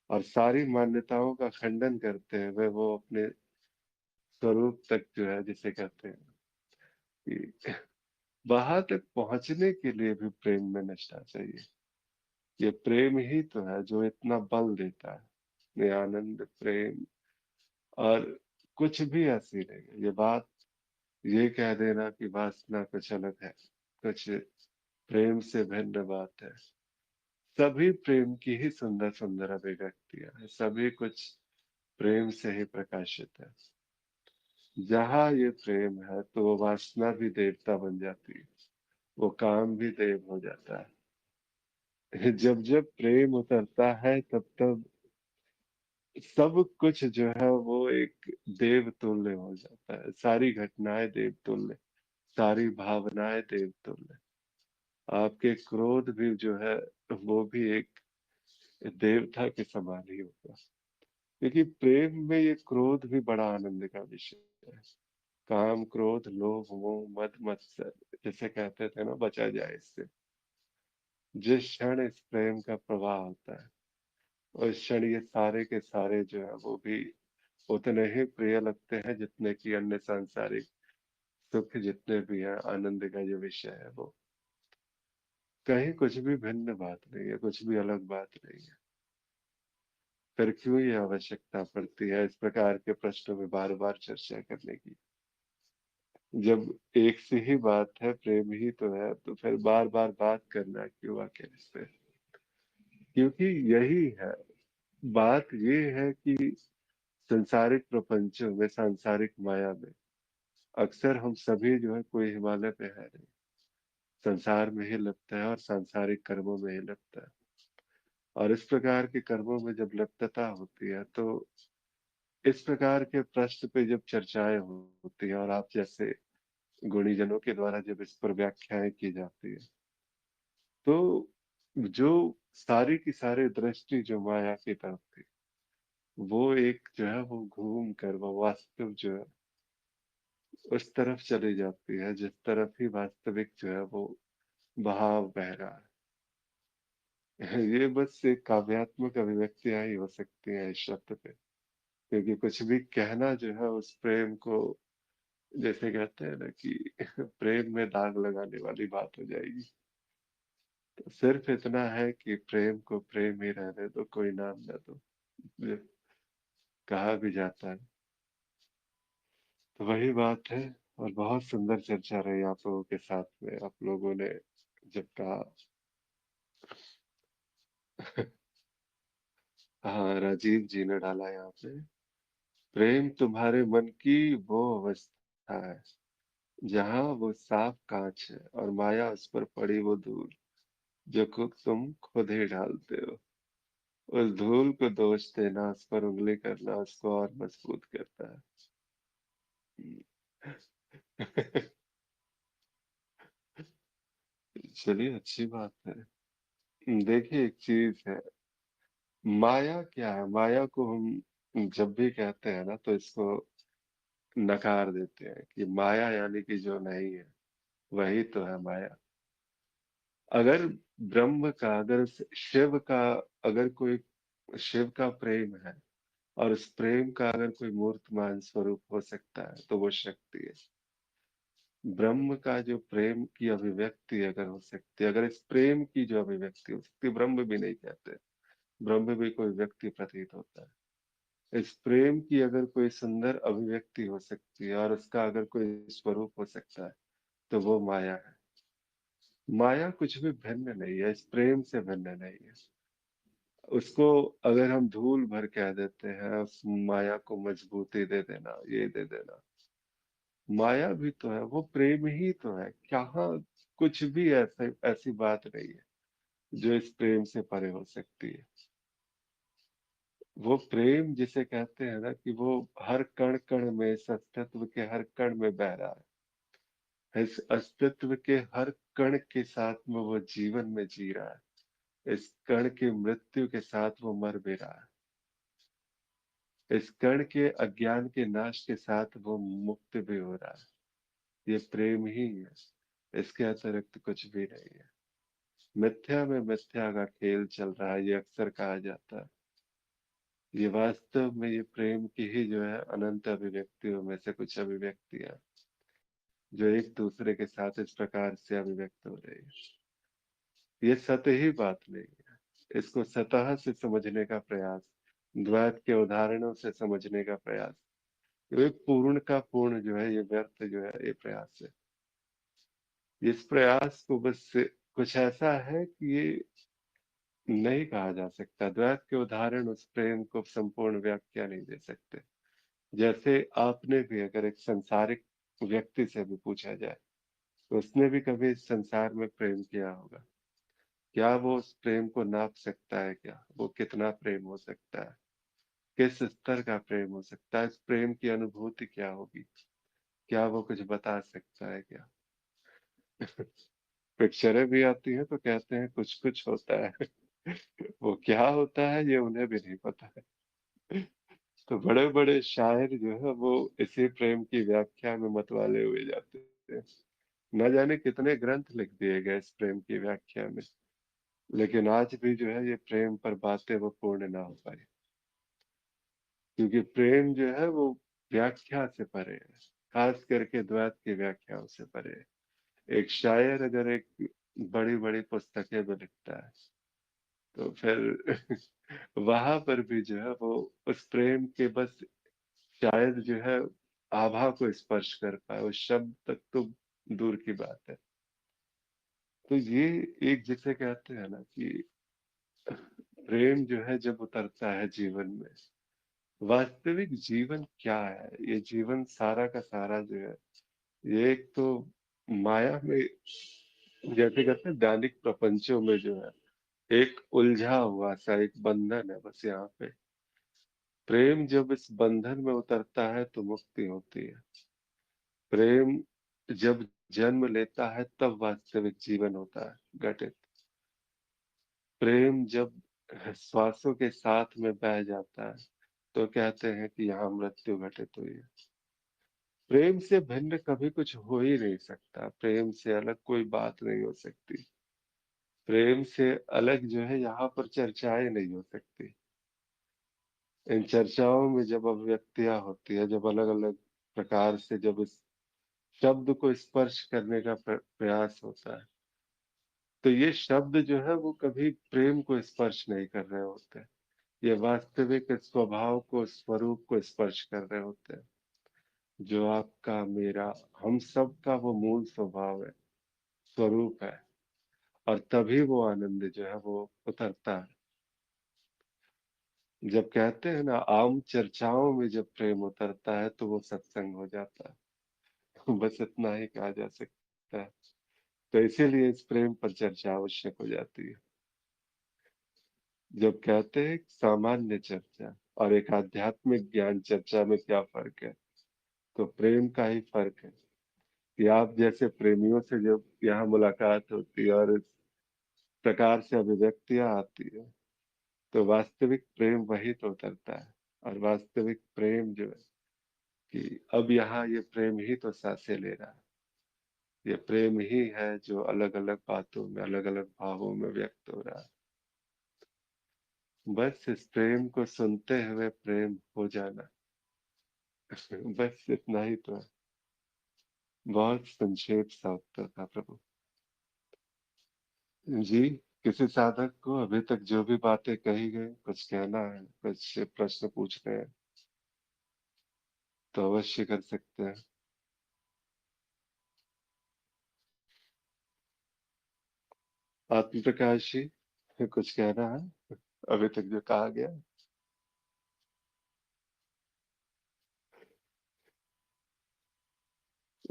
और सारी मान्यताओं का खंडन करते हुए वो अपने स्वरूप तक जो है, जिसे कहते हैं कि वहां तक पहुंचने के लिए भी प्रेम में निष्ठा चाहिए। ये प्रेम ही तो है जो इतना बल देता है। ये आनंद प्रेम, और कुछ भी ऐसी नहीं है ये बात। ये कह देना कि वासना कुछ अलग है, कुछ प्रेम से भिन्न बात है। सभी प्रेम की ही सुंदर सुंदर अभिव्यक्तियां हैं, सभी कुछ प्रेम से ही प्रकाशित है। जहाँ ये प्रेम है तो वो वासना भी देवता बन जाती है, वो काम भी देव हो जाता है। जब जब प्रेम उतरता है तब तब सब कुछ जो है वो एक देव तुल्य हो जाता है। सारी घटनाएं देव तुल्य, सारी भावनाएं देव तुल्य। आपके क्रोध भी जो है वो भी एक देवता के समान ही होगा। क्योंकि प्रेम में ये क्रोध भी बड़ा आनंद का विषय है। काम क्रोध लोभ मोह मद मत्सर, जैसे कहते थे ना, बचा जाए इससे। जिस क्षण इस प्रेम का प्रवाह होता है उस क्षण ये सारे के सारे जो है वो भी उतने ही प्रिय लगते हैं जितने कि अन्य सांसारिक सुख जितने भी हैं, आनंद का जो विषय है वो। कहीं कुछ भी भिन्न बात नहीं है, कुछ भी अलग बात नहीं है। फिर क्यों ये आवश्यकता पड़ती है इस प्रकार के प्रश्नों में बार बार चर्चा करने की? जब एक से ही बात है, प्रेम ही तो है, तो फिर बार बार बात करना क्यों आखिर इस पे? क्योंकि यही है बात, ये है कि संसारिक प्रपंचों में, सांसारिक माया में अक्सर हम सभी जो है कोई हिमालय पे है नहीं, संसार में ही लिप्त है और सांसारिक कर्मों में ही लिप्त है। और इस प्रकार के कर्मों में जब लिप्तता होती है तो इस प्रकार के प्रश्न पे जब चर्चाएं होती है और आप जैसे गुणीजनों के द्वारा जब इस पर व्याख्याएं की जाती है, तो जो सारी की सारी दृष्टि जो माया की तरफ थी, वो एक जो है वो घूम कर वो वास्तव जो है उस तरफ चली जाती है जिस तरफ ही वास्तविक जो है वो बहाव बह रहा है। ये बस एक काव्यात्मक अभिव्यक्तियां ही हो सकती हैं इस शब्द पे, क्योंकि कुछ भी कहना जो है उस प्रेम को, जैसे कहते हैं ना कि प्रेम में दाग लगाने वाली बात हो जाएगी। तो सिर्फ इतना है कि प्रेम को प्रेम ही रहने दो, कोई नाम न दो, जो कहा भी जाता है। तो वही बात है। और बहुत सुंदर चर्चा रही आप लोगों के साथ में। आप लोगों ने जब कहा हाँ, राजीव जी ने डाला यहाँ पे, प्रेम तुम्हारे मन की वो अवस्था है जहाँ वो साफ कांच है और माया उस पर पड़ी वो धूल जो तुम खुद ही डालते हो। उस धूल को दोष देना, उस पर उंगली करना उसको और मजबूत करता है। चलिए, अच्छी बात है। देखिए, एक चीज है, माया क्या है। माया को हम जब भी कहते हैं ना तो इसको नकार देते हैं कि माया यानी कि जो नहीं है वही तो है माया। अगर ब्रह्म का, अगर शिव का, अगर कोई शिव का प्रेम है और उस प्रेम का अगर कोई मूर्तमान स्वरूप हो सकता है तो वो शक्ति है। ब्रह्म का जो प्रेम की अभिव्यक्ति अगर हो सकती है, अगर इस प्रेम की जो अभिव्यक्ति हो सकती है, ब्रह्म भी नहीं कहते, ब्रह्म भी कोई व्यक्ति प्रतीत होता है। इस प्रेम की अगर कोई सुंदर अभिव्यक्ति हो सकती है और उसका अगर कोई स्वरूप हो सकता है तो वो माया है। माया कुछ भी भिन्न नहीं है, इस प्रेम से भिन्न नहीं है। उसको अगर हम धूल भर कह देते हैं, उस माया को मजबूती दे देना, ये दे देना, माया भी तो है, वो प्रेम ही तो है। कहाँ कुछ भी ऐसे ऐसी बात नहीं है जो इस प्रेम से परे हो सकती है। वो प्रेम जिसे कहते हैं ना कि वो हर कण कण में, इस अस्तित्व के हर कण में बह रहा है, इस अस्तित्व के हर कण के साथ में वो जीवन में जी रहा है, इस कण की मृत्यु के साथ वो मर भी रहा है, इस कण के अज्ञान के नाश के साथ वो मुक्त भी हो रहा है। ये प्रेम ही है, इसके अतिरिक्त कुछ भी नहीं है। मिथ्या में मिथ्या का खेल चल रहा है, ये अक्सर कहा जाता है। ये वास्तव में ये प्रेम की ही जो है अनंत अभिव्यक्तियों में से कुछ अभिव्यक्तियां जो एक दूसरे के साथ इस प्रकार से अभिव्यक्त हो रही है। ये सतही बात नहीं है, इसको सतह से समझने का प्रयास, द्वैत के उदाहरणों से समझने का प्रयास, ये पूर्ण का पूर्ण जो है ये व्यर्थ जो है ये प्रयास है। इस प्रयास को बस कुछ ऐसा है कि ये नहीं कहा जा सकता। द्वैत के उदाहरण उस प्रेम को संपूर्ण व्याख्या नहीं दे सकते। जैसे आपने भी अगर एक संसारिक व्यक्ति से भी पूछा जाए तो उसने भी कभी इस संसार में प्रेम किया होगा, क्या वो उस प्रेम को नाप सकता है? क्या वो कितना प्रेम हो सकता है, किस स्तर का प्रेम हो सकता है, इस प्रेम की अनुभूति क्या होगी, क्या वो कुछ बता सकता है क्या? पिक्चरें भी आती हैं तो कहते हैं कुछ कुछ होता है। वो क्या होता है ये उन्हें भी नहीं पता है। तो बड़े बड़े शायर जो है वो इसी प्रेम की व्याख्या में मतवाले हुए जाते हैं। न जाने कितने ग्रंथ लिख दिए गए इस प्रेम की व्याख्या में, लेकिन आज भी जो है ये प्रेम पर बातें वो पूर्ण ना हो पाई, क्योंकि प्रेम जो है वो व्याख्या से परे है, खास करके द्वैत की व्याख्याओं से परे है। एक शायर अगर एक बड़ी बड़ी पुस्तकें में लिखता है तो फिर वहां पर भी जो है वो उस प्रेम के बस शायद जो है आभा को स्पर्श कर पाए, उस शब्द तक तो दूर की बात है। तो ये एक जिसे कहते हैं ना कि प्रेम जो है जब उतरता है जीवन में, वास्तविक जीवन क्या है, ये जीवन सारा का सारा जो है ये एक तो माया में, जैसे कहते हैं दैनिक प्रपंचों में जो है एक उलझा हुआ सा एक बंधन है बस यहाँ पे। प्रेम जब इस बंधन में उतरता है तो मुक्ति होती है। प्रेम जब जन्म लेता है तब वास्तविक जीवन होता है घटित। प्रेम जब श्वासों के साथ में बह जाता है तो कहते हैं कि यहाँ मृत्यु घटित हुई है। प्रेम से भिन्न कभी कुछ हो ही नहीं सकता, प्रेम से अलग कोई बात नहीं हो सकती, प्रेम से अलग जो है यहाँ पर चर्चाएं नहीं हो सकती। इन चर्चाओं में जब अभिव्यक्तियां होती है, जब अलग अलग प्रकार से जब इस शब्द को स्पर्श करने का प्रयास होता है, तो ये शब्द जो है वो कभी प्रेम को स्पर्श नहीं कर रहे होते, ये वास्तविक स्वभाव को, स्वरूप को स्पर्श कर रहे होते हैं, जो आपका, मेरा, हम सब का वो मूल स्वभाव है, स्वरूप है। और तभी वो आनंद जो है वो उतरता है। जब कहते हैं ना, आम चर्चाओं में जब प्रेम उतरता है तो वो सत्संग हो जाता है। बस इतना ही कहा जा सकता है। तो इसीलिए इस प्रेम पर चर्चा आवश्यक हो जाती है। जब कहते हैं सामान्य चर्चा और एक आध्यात्मिक ज्ञान चर्चा में क्या फर्क है, तो प्रेम का ही फर्क है कि आप जैसे प्रेमियों से जब यहाँ मुलाकात होती है और इस प्रकार से अभिव्यक्तियां आती है, तो वास्तविक प्रेम वही तो उतरता है। और वास्तविक प्रेम जो है कि अब यहाँ ये प्रेम ही तो सांसें ले रहा है, ये प्रेम ही है जो अलग अलग बातों में, अलग अलग भावों में व्यक्त हो रहा है। बस इस प्रेम को सुनते हुए प्रेम हो जाना। बस इतना ही तो है। बहुत संक्षेप सा उत्तर था प्रभु जी। किसी साधक को अभी तक जो भी बातें कही गई, कुछ कहना है, कुछ प्रश्न पूछने हैं, तो अवश्य कर सकते हैं। आत्म प्रकाश जी, कुछ कहना है अभी तक जो कहा गया?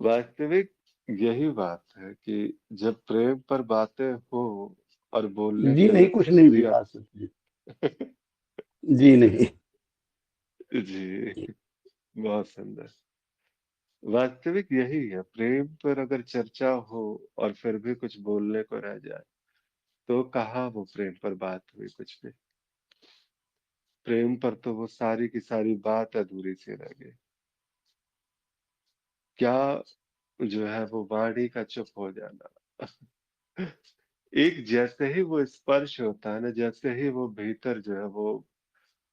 वास्तविक यही बात है कि जब प्रेम पर बातें हो और बोलने जी के नहीं, कुछ नहीं लिए विकास जी। जी नहीं। जी, बहुत सुंदर। वास्तविक यही है, प्रेम पर अगर चर्चा हो और फिर भी कुछ बोलने को रह जाए, तो कहाँ वो प्रेम पर बात हुई कुछ भी। प्रेम पर तो वो सारी की सारी बात अधूरी सी रह गई। क्या जो है वो वाणी का चुप हो जाना। एक जैसे ही वो स्पर्श होता है ना, जैसे ही वो भीतर जो है वो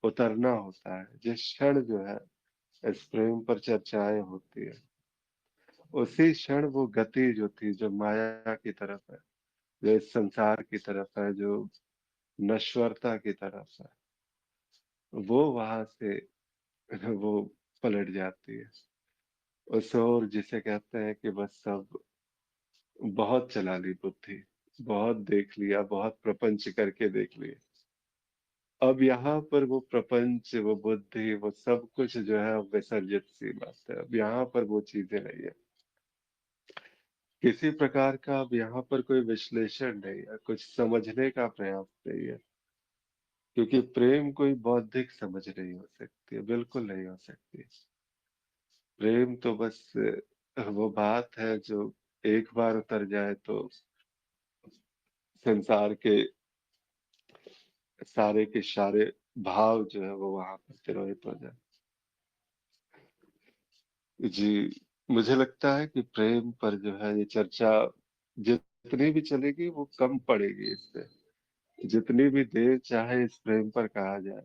उतरना होता है, जिस क्षण जो है इस प्रेम पर चर्चाएं होती है, उसी क्षण वो गति जो थी, जो माया की तरफ है, जो इस संसार की तरफ है, जो नश्वरता की तरफ है, वो वहां से वो पलट जाती है उस ओर, जिसे कहते हैं कि बस सब बहुत चला ली बुद्धि, बहुत देख लिया, बहुत प्रपंच करके देख लिया। अब यहाँ पर वो प्रपंच, वो बुद्धि, वो सब कुछ जो है अब विसर्जित सी बात है। अब यहाँ पर वो चीजें नहीं है, किसी प्रकार का अब यहाँ पर कोई विश्लेषण नहीं है, कुछ समझने का प्रयास नहीं है, क्योंकि प्रेम कोई बौद्धिक समझ नहीं हो सकती है, बिल्कुल नहीं हो सकती। प्रेम तो बस वो बात है जो एक बार उतर जाए तो संसार के सारे के सारे भाव जो है वो वहां पर तिरोहित हो जाए। जी, मुझे लगता है कि प्रेम पर जो है ये चर्चा जितनी भी चलेगी वो कम पड़ेगी इससे। जितनी भी देर चाहे इस प्रेम पर कहा जाए,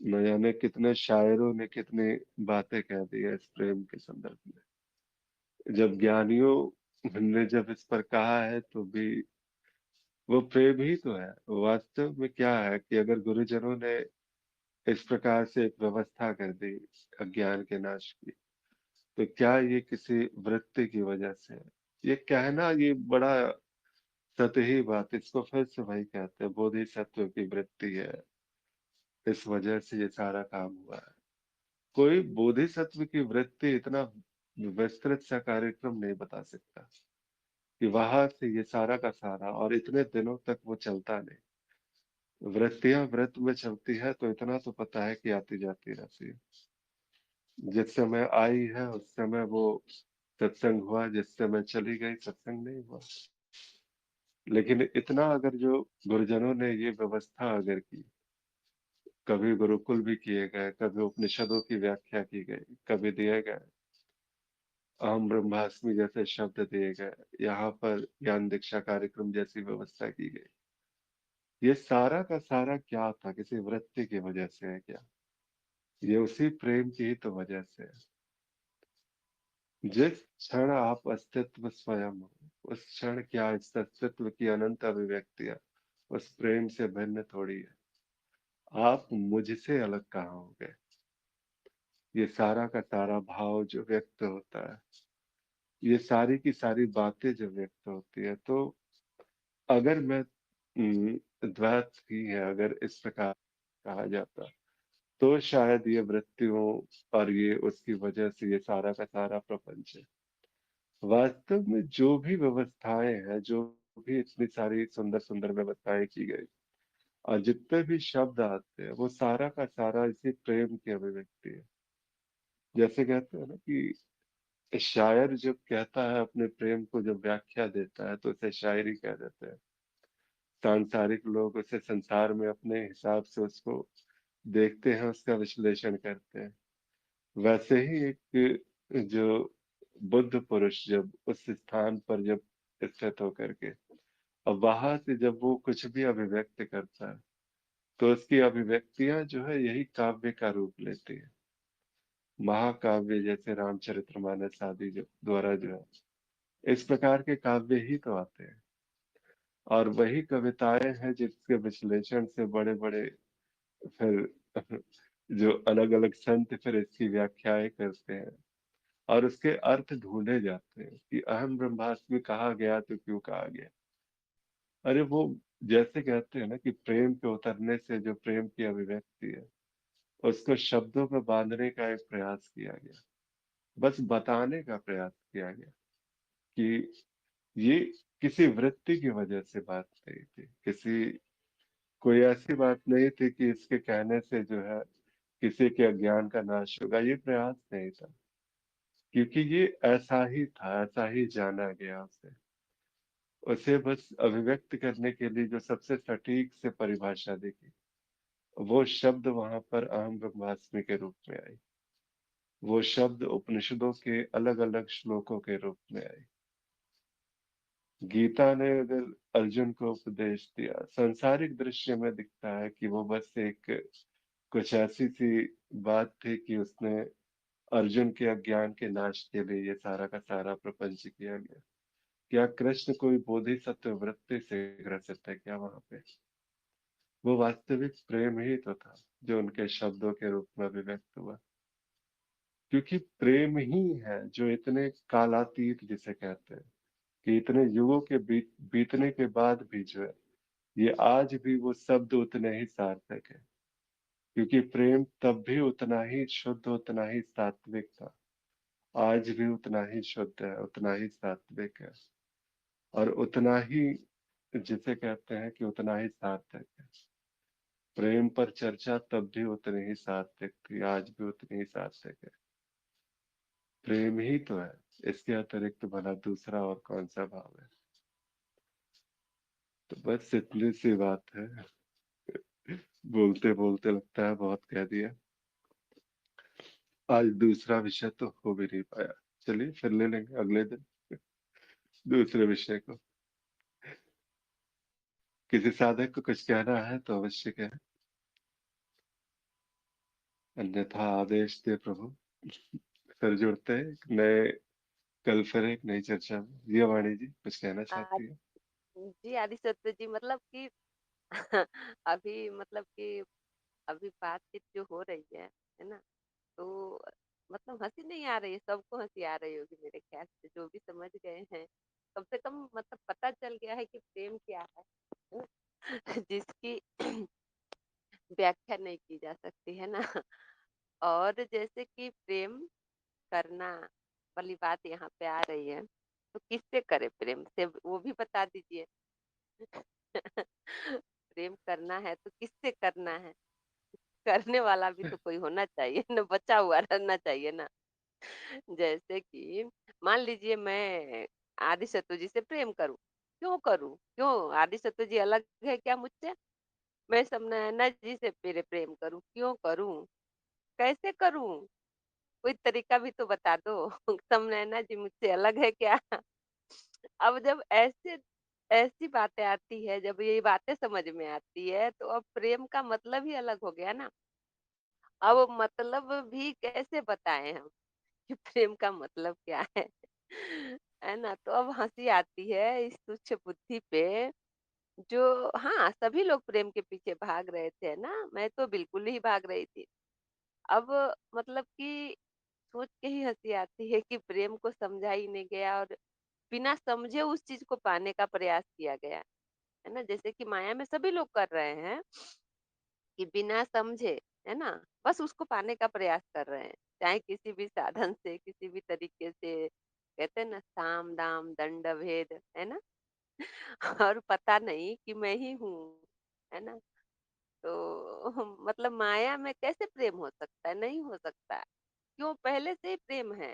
न जाने कितने शायरों ने कितनी बातें कह दी है इस प्रेम के संदर्भ में। जब ज्ञानियों ने जब इस पर कहा है तो भी वो प्रेम ही तो है। वास्तव में क्या है कि अगर गुरुजनों ने इस प्रकार से एक व्यवस्था कर दी अज्ञान के नाश की, तो क्या ये किसी वृत्ति की वजह से है? ये कहना ये बड़ा सतही बात, इसको फिर से वही कहते हैं, बोधिसत्व की वृत्ति है, इस वजह से ये सारा काम हुआ है। कोई बोधिसत्व की वृत्ति इतना विस्तृत सा कार्यक्रम नहीं बता सकता कि वहां से ये सारा का सारा और इतने दिनों तक वो चलता नहीं। वृत्तियां व्रत में चलती है तो इतना तो पता है कि आती जाती रहती है। जिस समय आई है उस समय वो सत्संग हुआ, जिस समय चली गई सत्संग नहीं हुआ। लेकिन इतना अगर जो गुरुजनों ने ये व्यवस्था अगर की, कभी गुरुकुल भी किए गए, कभी उपनिषदों की व्याख्या की गई, कभी दिए गए, अहम ब्रह्मास्मि जैसे शब्द दिए गए, यहाँ पर ज्ञान दीक्षा कार्यक्रम जैसी व्यवस्था की गई, ये सारा का सारा क्या था? किसी वृत्ति की वजह से है क्या? ये उसी प्रेम की ही तो वजह से है। जिस क्षण आप अस्तित्व स्वयं हो, उस क्षण क्या इस अस्तित्व की अनंत अभिव्यक्तियां उस प्रेम से भिन्न थोड़ी है। आप मुझसे अलग कहाँ हो गए? ये सारा का सारा भाव जो व्यक्त होता है, ये सारी की सारी बातें जो व्यक्त होती है, तो अगर मैं द्वैत ही है, अगर इस प्रकार कहा जाता, तो शायद ये वृत्तियों और ये उसकी वजह से ये सारा का सारा प्रपंच है। वास्तव में जो भी व्यवस्थाएं हैं, जो भी इतनी सारी सुंदर सुंदर व्यवस्थाएं की गई और जितने भी शब्द आते हैं, वो सारा का सारा इसी प्रेम की अभिव्यक्ति है। जैसे कहते हैं ना कि शायर जब कहता है अपने प्रेम को, जब व्याख्या देता है, तो उसे शायरी कह देते हैं। सांसारिक लोग उसे संसार में अपने हिसाब से उसको देखते हैं, उसका विश्लेषण करते हैं। वैसे ही एक जो बुद्ध पुरुष जब उस स्थान पर जब स्थित होकर के, अब वहां से जब वो कुछ भी अभिव्यक्त करता है, तो उसकी अभिव्यक्तियां जो है यही काव्य का रूप लेती है। महाकाव्य जैसे रामचरितमानस आदि जो द्वारा जो है, इस प्रकार के काव्य ही तो आते हैं। और वही कविताएं हैं जिसके विश्लेषण से बड़े बड़े फिर जो अलग अलग संत फिर इसकी व्याख्याएं करते हैं और उसके अर्थ ढूंढे जाते हैं कि अहम ब्रह्मास्मि कहा गया तो क्यों कहा गया। अरे वो जैसे कहते हैं ना कि प्रेम के उतरने से जो प्रेम की अभिव्यक्ति है, उसको शब्दों में बांधने का एक प्रयास किया गया, बस बताने का प्रयास किया गया कि ये किसी वृत्ति की वजह से बात नहीं थी, किसी कोई ऐसी बात नहीं थी कि इसके कहने से जो है किसी के अज्ञान का नाश होगा, ये प्रयास नहीं था। क्योंकि ये ऐसा ही था, ऐसा ही जाना गया उसे। उसे बस अभिव्यक्त करने के लिए जो सबसे सटीक से परिभाषा देखी, वो शब्द वहां पर अहम ब्रह्मास्मि के रूप में आई। वो शब्द उपनिषदों के अलग अलग श्लोकों के रूप में आई। गीता ने अगर अर्जुन को उपदेश दिया, सांसारिक दृश्य में दिखता है कि वो बस एक कुछ ऐसी सी बात थी कि उसने अर्जुन के अज्ञान के नाश के लिए ये सारा का सारा प्रपंच किया गया। क्या कृष्ण कोई बोधिसत्व वृत्ति से ग्रसित है क्या वहां पे? वो वास्तविक प्रेम ही तो था जो उनके शब्दों के रूप में अभिव्यक्त हुआ। क्योंकि प्रेम ही है जो इतने कालातीत जिसे कहते हैं, कि इतने युगों के बीतने के बाद भी जो है, ये आज भी वो शब्द उतने ही सार्थक है। क्योंकि प्रेम तब भी उतना ही शुद्ध, उतना ही सात्विक था, आज भी उतना ही शुद्ध है, उतना ही सात्विक है, और उतना ही जिसे कहते हैं कि उतना ही सार्थक है। प्रेम पर चर्चा तब भी उतनी ही सार्थक थी, आज भी उतनी ही सार्थक है। प्रेम ही तो है, इसके अतिरिक्त भला दूसरा और कौन सा भाव है? तो बस इतनी सी बात है। बोलते बोलते लगता है बहुत कह दिया। आज दूसरा विषय तो हो भी नहीं पाया। चलिए फिर ले लेंगे अगले दिन दूसरे विषय को। किसी साधक को कुछ कहना है तो अवश्य कहें, अन्यथा आदेश दे प्रभु। फिर जुड़ते हैं एक नए, कल फिर एक नई चर्चा में। जी वाणी जी कुछ कहना आ, चाहती है? जी आदित्य जी, मतलब कि अभी मतलब कि अभी बातचीत जो हो रही है ना, तो मतलब हंसी नहीं आ रही है, सबको हंसी आ रही होगी मेरे ख्याल से, जो भी समझ गए हैं। कम से कम मतलब पता चल गया है कि प्रेम क्या है ना? जिसकी व्याख्या नहीं की जा सकती है ना। और जैसे कि प्रेम करना वाली बात यहाँ पे आ रही है, तो किससे करे प्रेम, से वो भी बता दीजिए। प्रेम करना है तो किससे करना है? करने वाला भी तो कोई होना चाहिए ना, बचा हुआ रहना चाहिए ना। जैसे कि मान लीजिए मैं आदि सत्व जी से प्रेम करूं, क्यों करूं? क्यों आदि सत्व जी अलग है क्या मुझसे? मैं समनैना जी से प्रेम करूं, क्यों करूं? कैसे करूं? कोई तरीका भी तो बता दो। सब नैना जी मुझसे अलग है क्या? अब जब ऐसी बातें आती है, जब ये बातें समझ में आती है, तो अब प्रेम का मतलब ही अलग हो गया ना। अब मतलब भी कैसे बताएँ हम कि प्रेम का मतलब क्या है? है ना? तो अब हँसी आती है इस तुच्छ बुद्धि पे, जो हाँ, सभी लोग प्रेम के पीछे भाग रहे थे ना, मैं तो बिल्कुल ही भाग रही थी। अब मतलब कि सोच के ही हँसी आती है कि प्रेम को समझा ही नहीं गया और बिना समझे उस चीज़ को पाने का प्रयास किया गया, है ना? जैसे कि माया में सभी लोग कर रहे हैं कि बिना समझे, है ना? बस उसको पाने का प्रयास कर रहे हैं, चाहे किसी भी साधन से, किसी भी तरीके से। कहते हैं ना साम, दाम, दंड, भेद, है ना? और पता नहीं कि मैं ही हूँ, है ना? तो मतलब माया में कैसे प्रेम हो सकता है? नहीं हो सकता। क्यों? पहले से ही प्रेम है।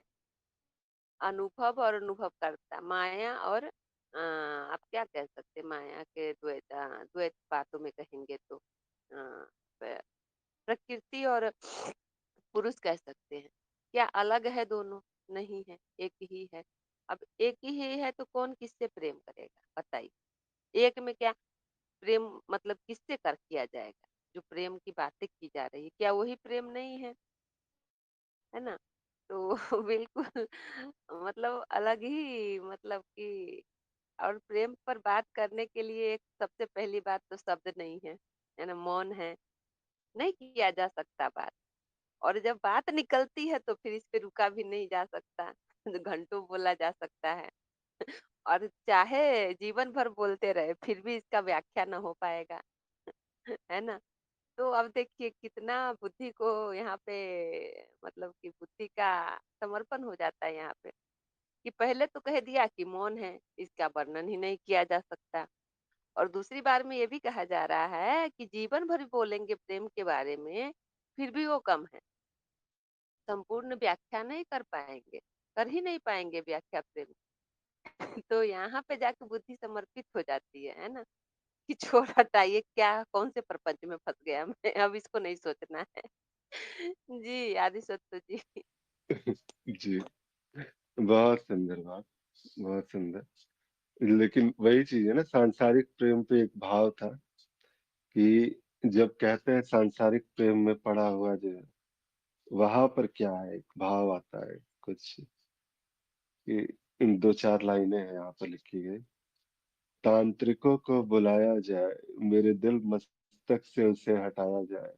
अनुभव और अनुभवकर्ता, माया और आप क्या कह सकते हैं माया के द्वैत बातों में कहेंगे तो प प्रकृति और पुरुष कह सकते हैं। क्या अलग है दोनों? नहीं है, एक ही है। अब एक ही है तो कौन किससे प्रेम करेगा? बताइए। एक में क्या प्रेम मतलब किससे कर किया जाएगा? जो प्रेम की बातें की जा रही है, क्या वही प्रेम नहीं है? है ना? तो बिल्कुल मतलब अलग ही मतलब कि और प्रेम पर बात करने के लिए एक सबसे पहली बात तो शब्द नहीं है ना? मौन है, नहीं किया जा सकता बात। और जब बात निकलती है तो फिर इस पे रुका भी नहीं जा सकता, घंटों बोला जा सकता है। और चाहे जीवन भर बोलते रहे, फिर भी इसका व्याख्या न हो पाएगा, है ना? तो अब देखिए कितना बुद्धि को यहाँ पे मतलब कि बुद्धि का समर्पण हो जाता है यहाँ पे कि पहले तो कह दिया कि मौन है, इसका वर्णन ही नहीं किया जा सकता। और दूसरी बार में ये भी कहा जा रहा है कि जीवन भर बोलेंगे प्रेम के बारे में, फिर भी वो कम है, संपूर्ण व्याख्या नहीं कर पाएंगे, कर ही नहीं पाएंगे व्याख्या प्रेम की। तो यहाँ पे जाके बुद्धि समर्पित हो जाती है ना? कि छोड़ हटाइए क्या कौन से प्रपंच में फंस गया मैं, अब इसको नहीं सोचना है। जी, आदि सत्य जी। जी, बहुत सुंदर बात, बहुत सुंदर। लेकिन वही चीज़ है ना, सांसारिक प्रेम पे एक भाव था कि जब कहते हैं सांसारिक प्रेम में पड़ा हुआ जो है, वहाँ पर क्या है, एक भाव आता है कुछ कि इन 2-4 लाइनें हैं यहाँ पर लिखी गई। तांत्रिकों को बुलाया जाए, मेरे दिल मस्तक से उसे हटाया जाए।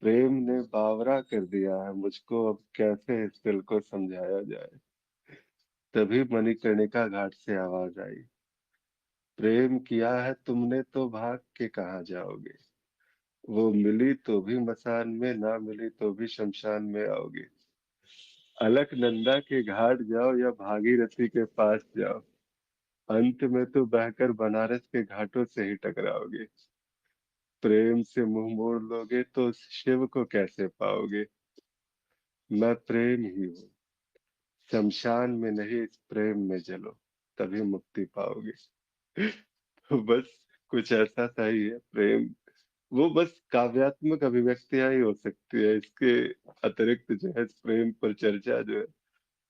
प्रेम ने बावरा कर दिया है मुझको, अब कैसे इस दिल को समझाया जाए। तभी मणिकर्णिका घाट से आवाज आई, प्रेम किया है तुमने तो भाग के कहाँ जाओगे। वो मिली तो भी मसान में, ना मिली तो भी शमशान में आओगे। अलकनंदा के घाट जाओ या भागीरथी के पास जाओ, अंत में तो बहकर बनारस के घाटों से ही टकराओगे। प्रेम से मुंह मोड़ लोगे तो शिव को कैसे पाओगे। मैं प्रेम ही हूँ, शमशान में नहीं इस प्रेम में जलो, तभी मुक्ति पाओगे। तो बस कुछ ऐसा सा ही है प्रेम। वो बस काव्यात्मक अभिव्यक्तियां ही हो सकती है, इसके अतिरिक्त जो है इस प्रेम पर चर्चा जो है,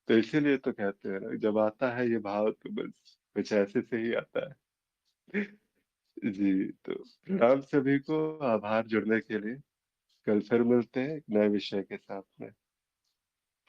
तो इसीलिए तो कहते हैं ना, जब आता है ये भाव तो बस कुछ ऐसे से ही आता है। जी, तो प्रणाम सभी को, आभार जुड़ने के लिए। कल फिर मिलते हैं एक नए विषय के साथ में।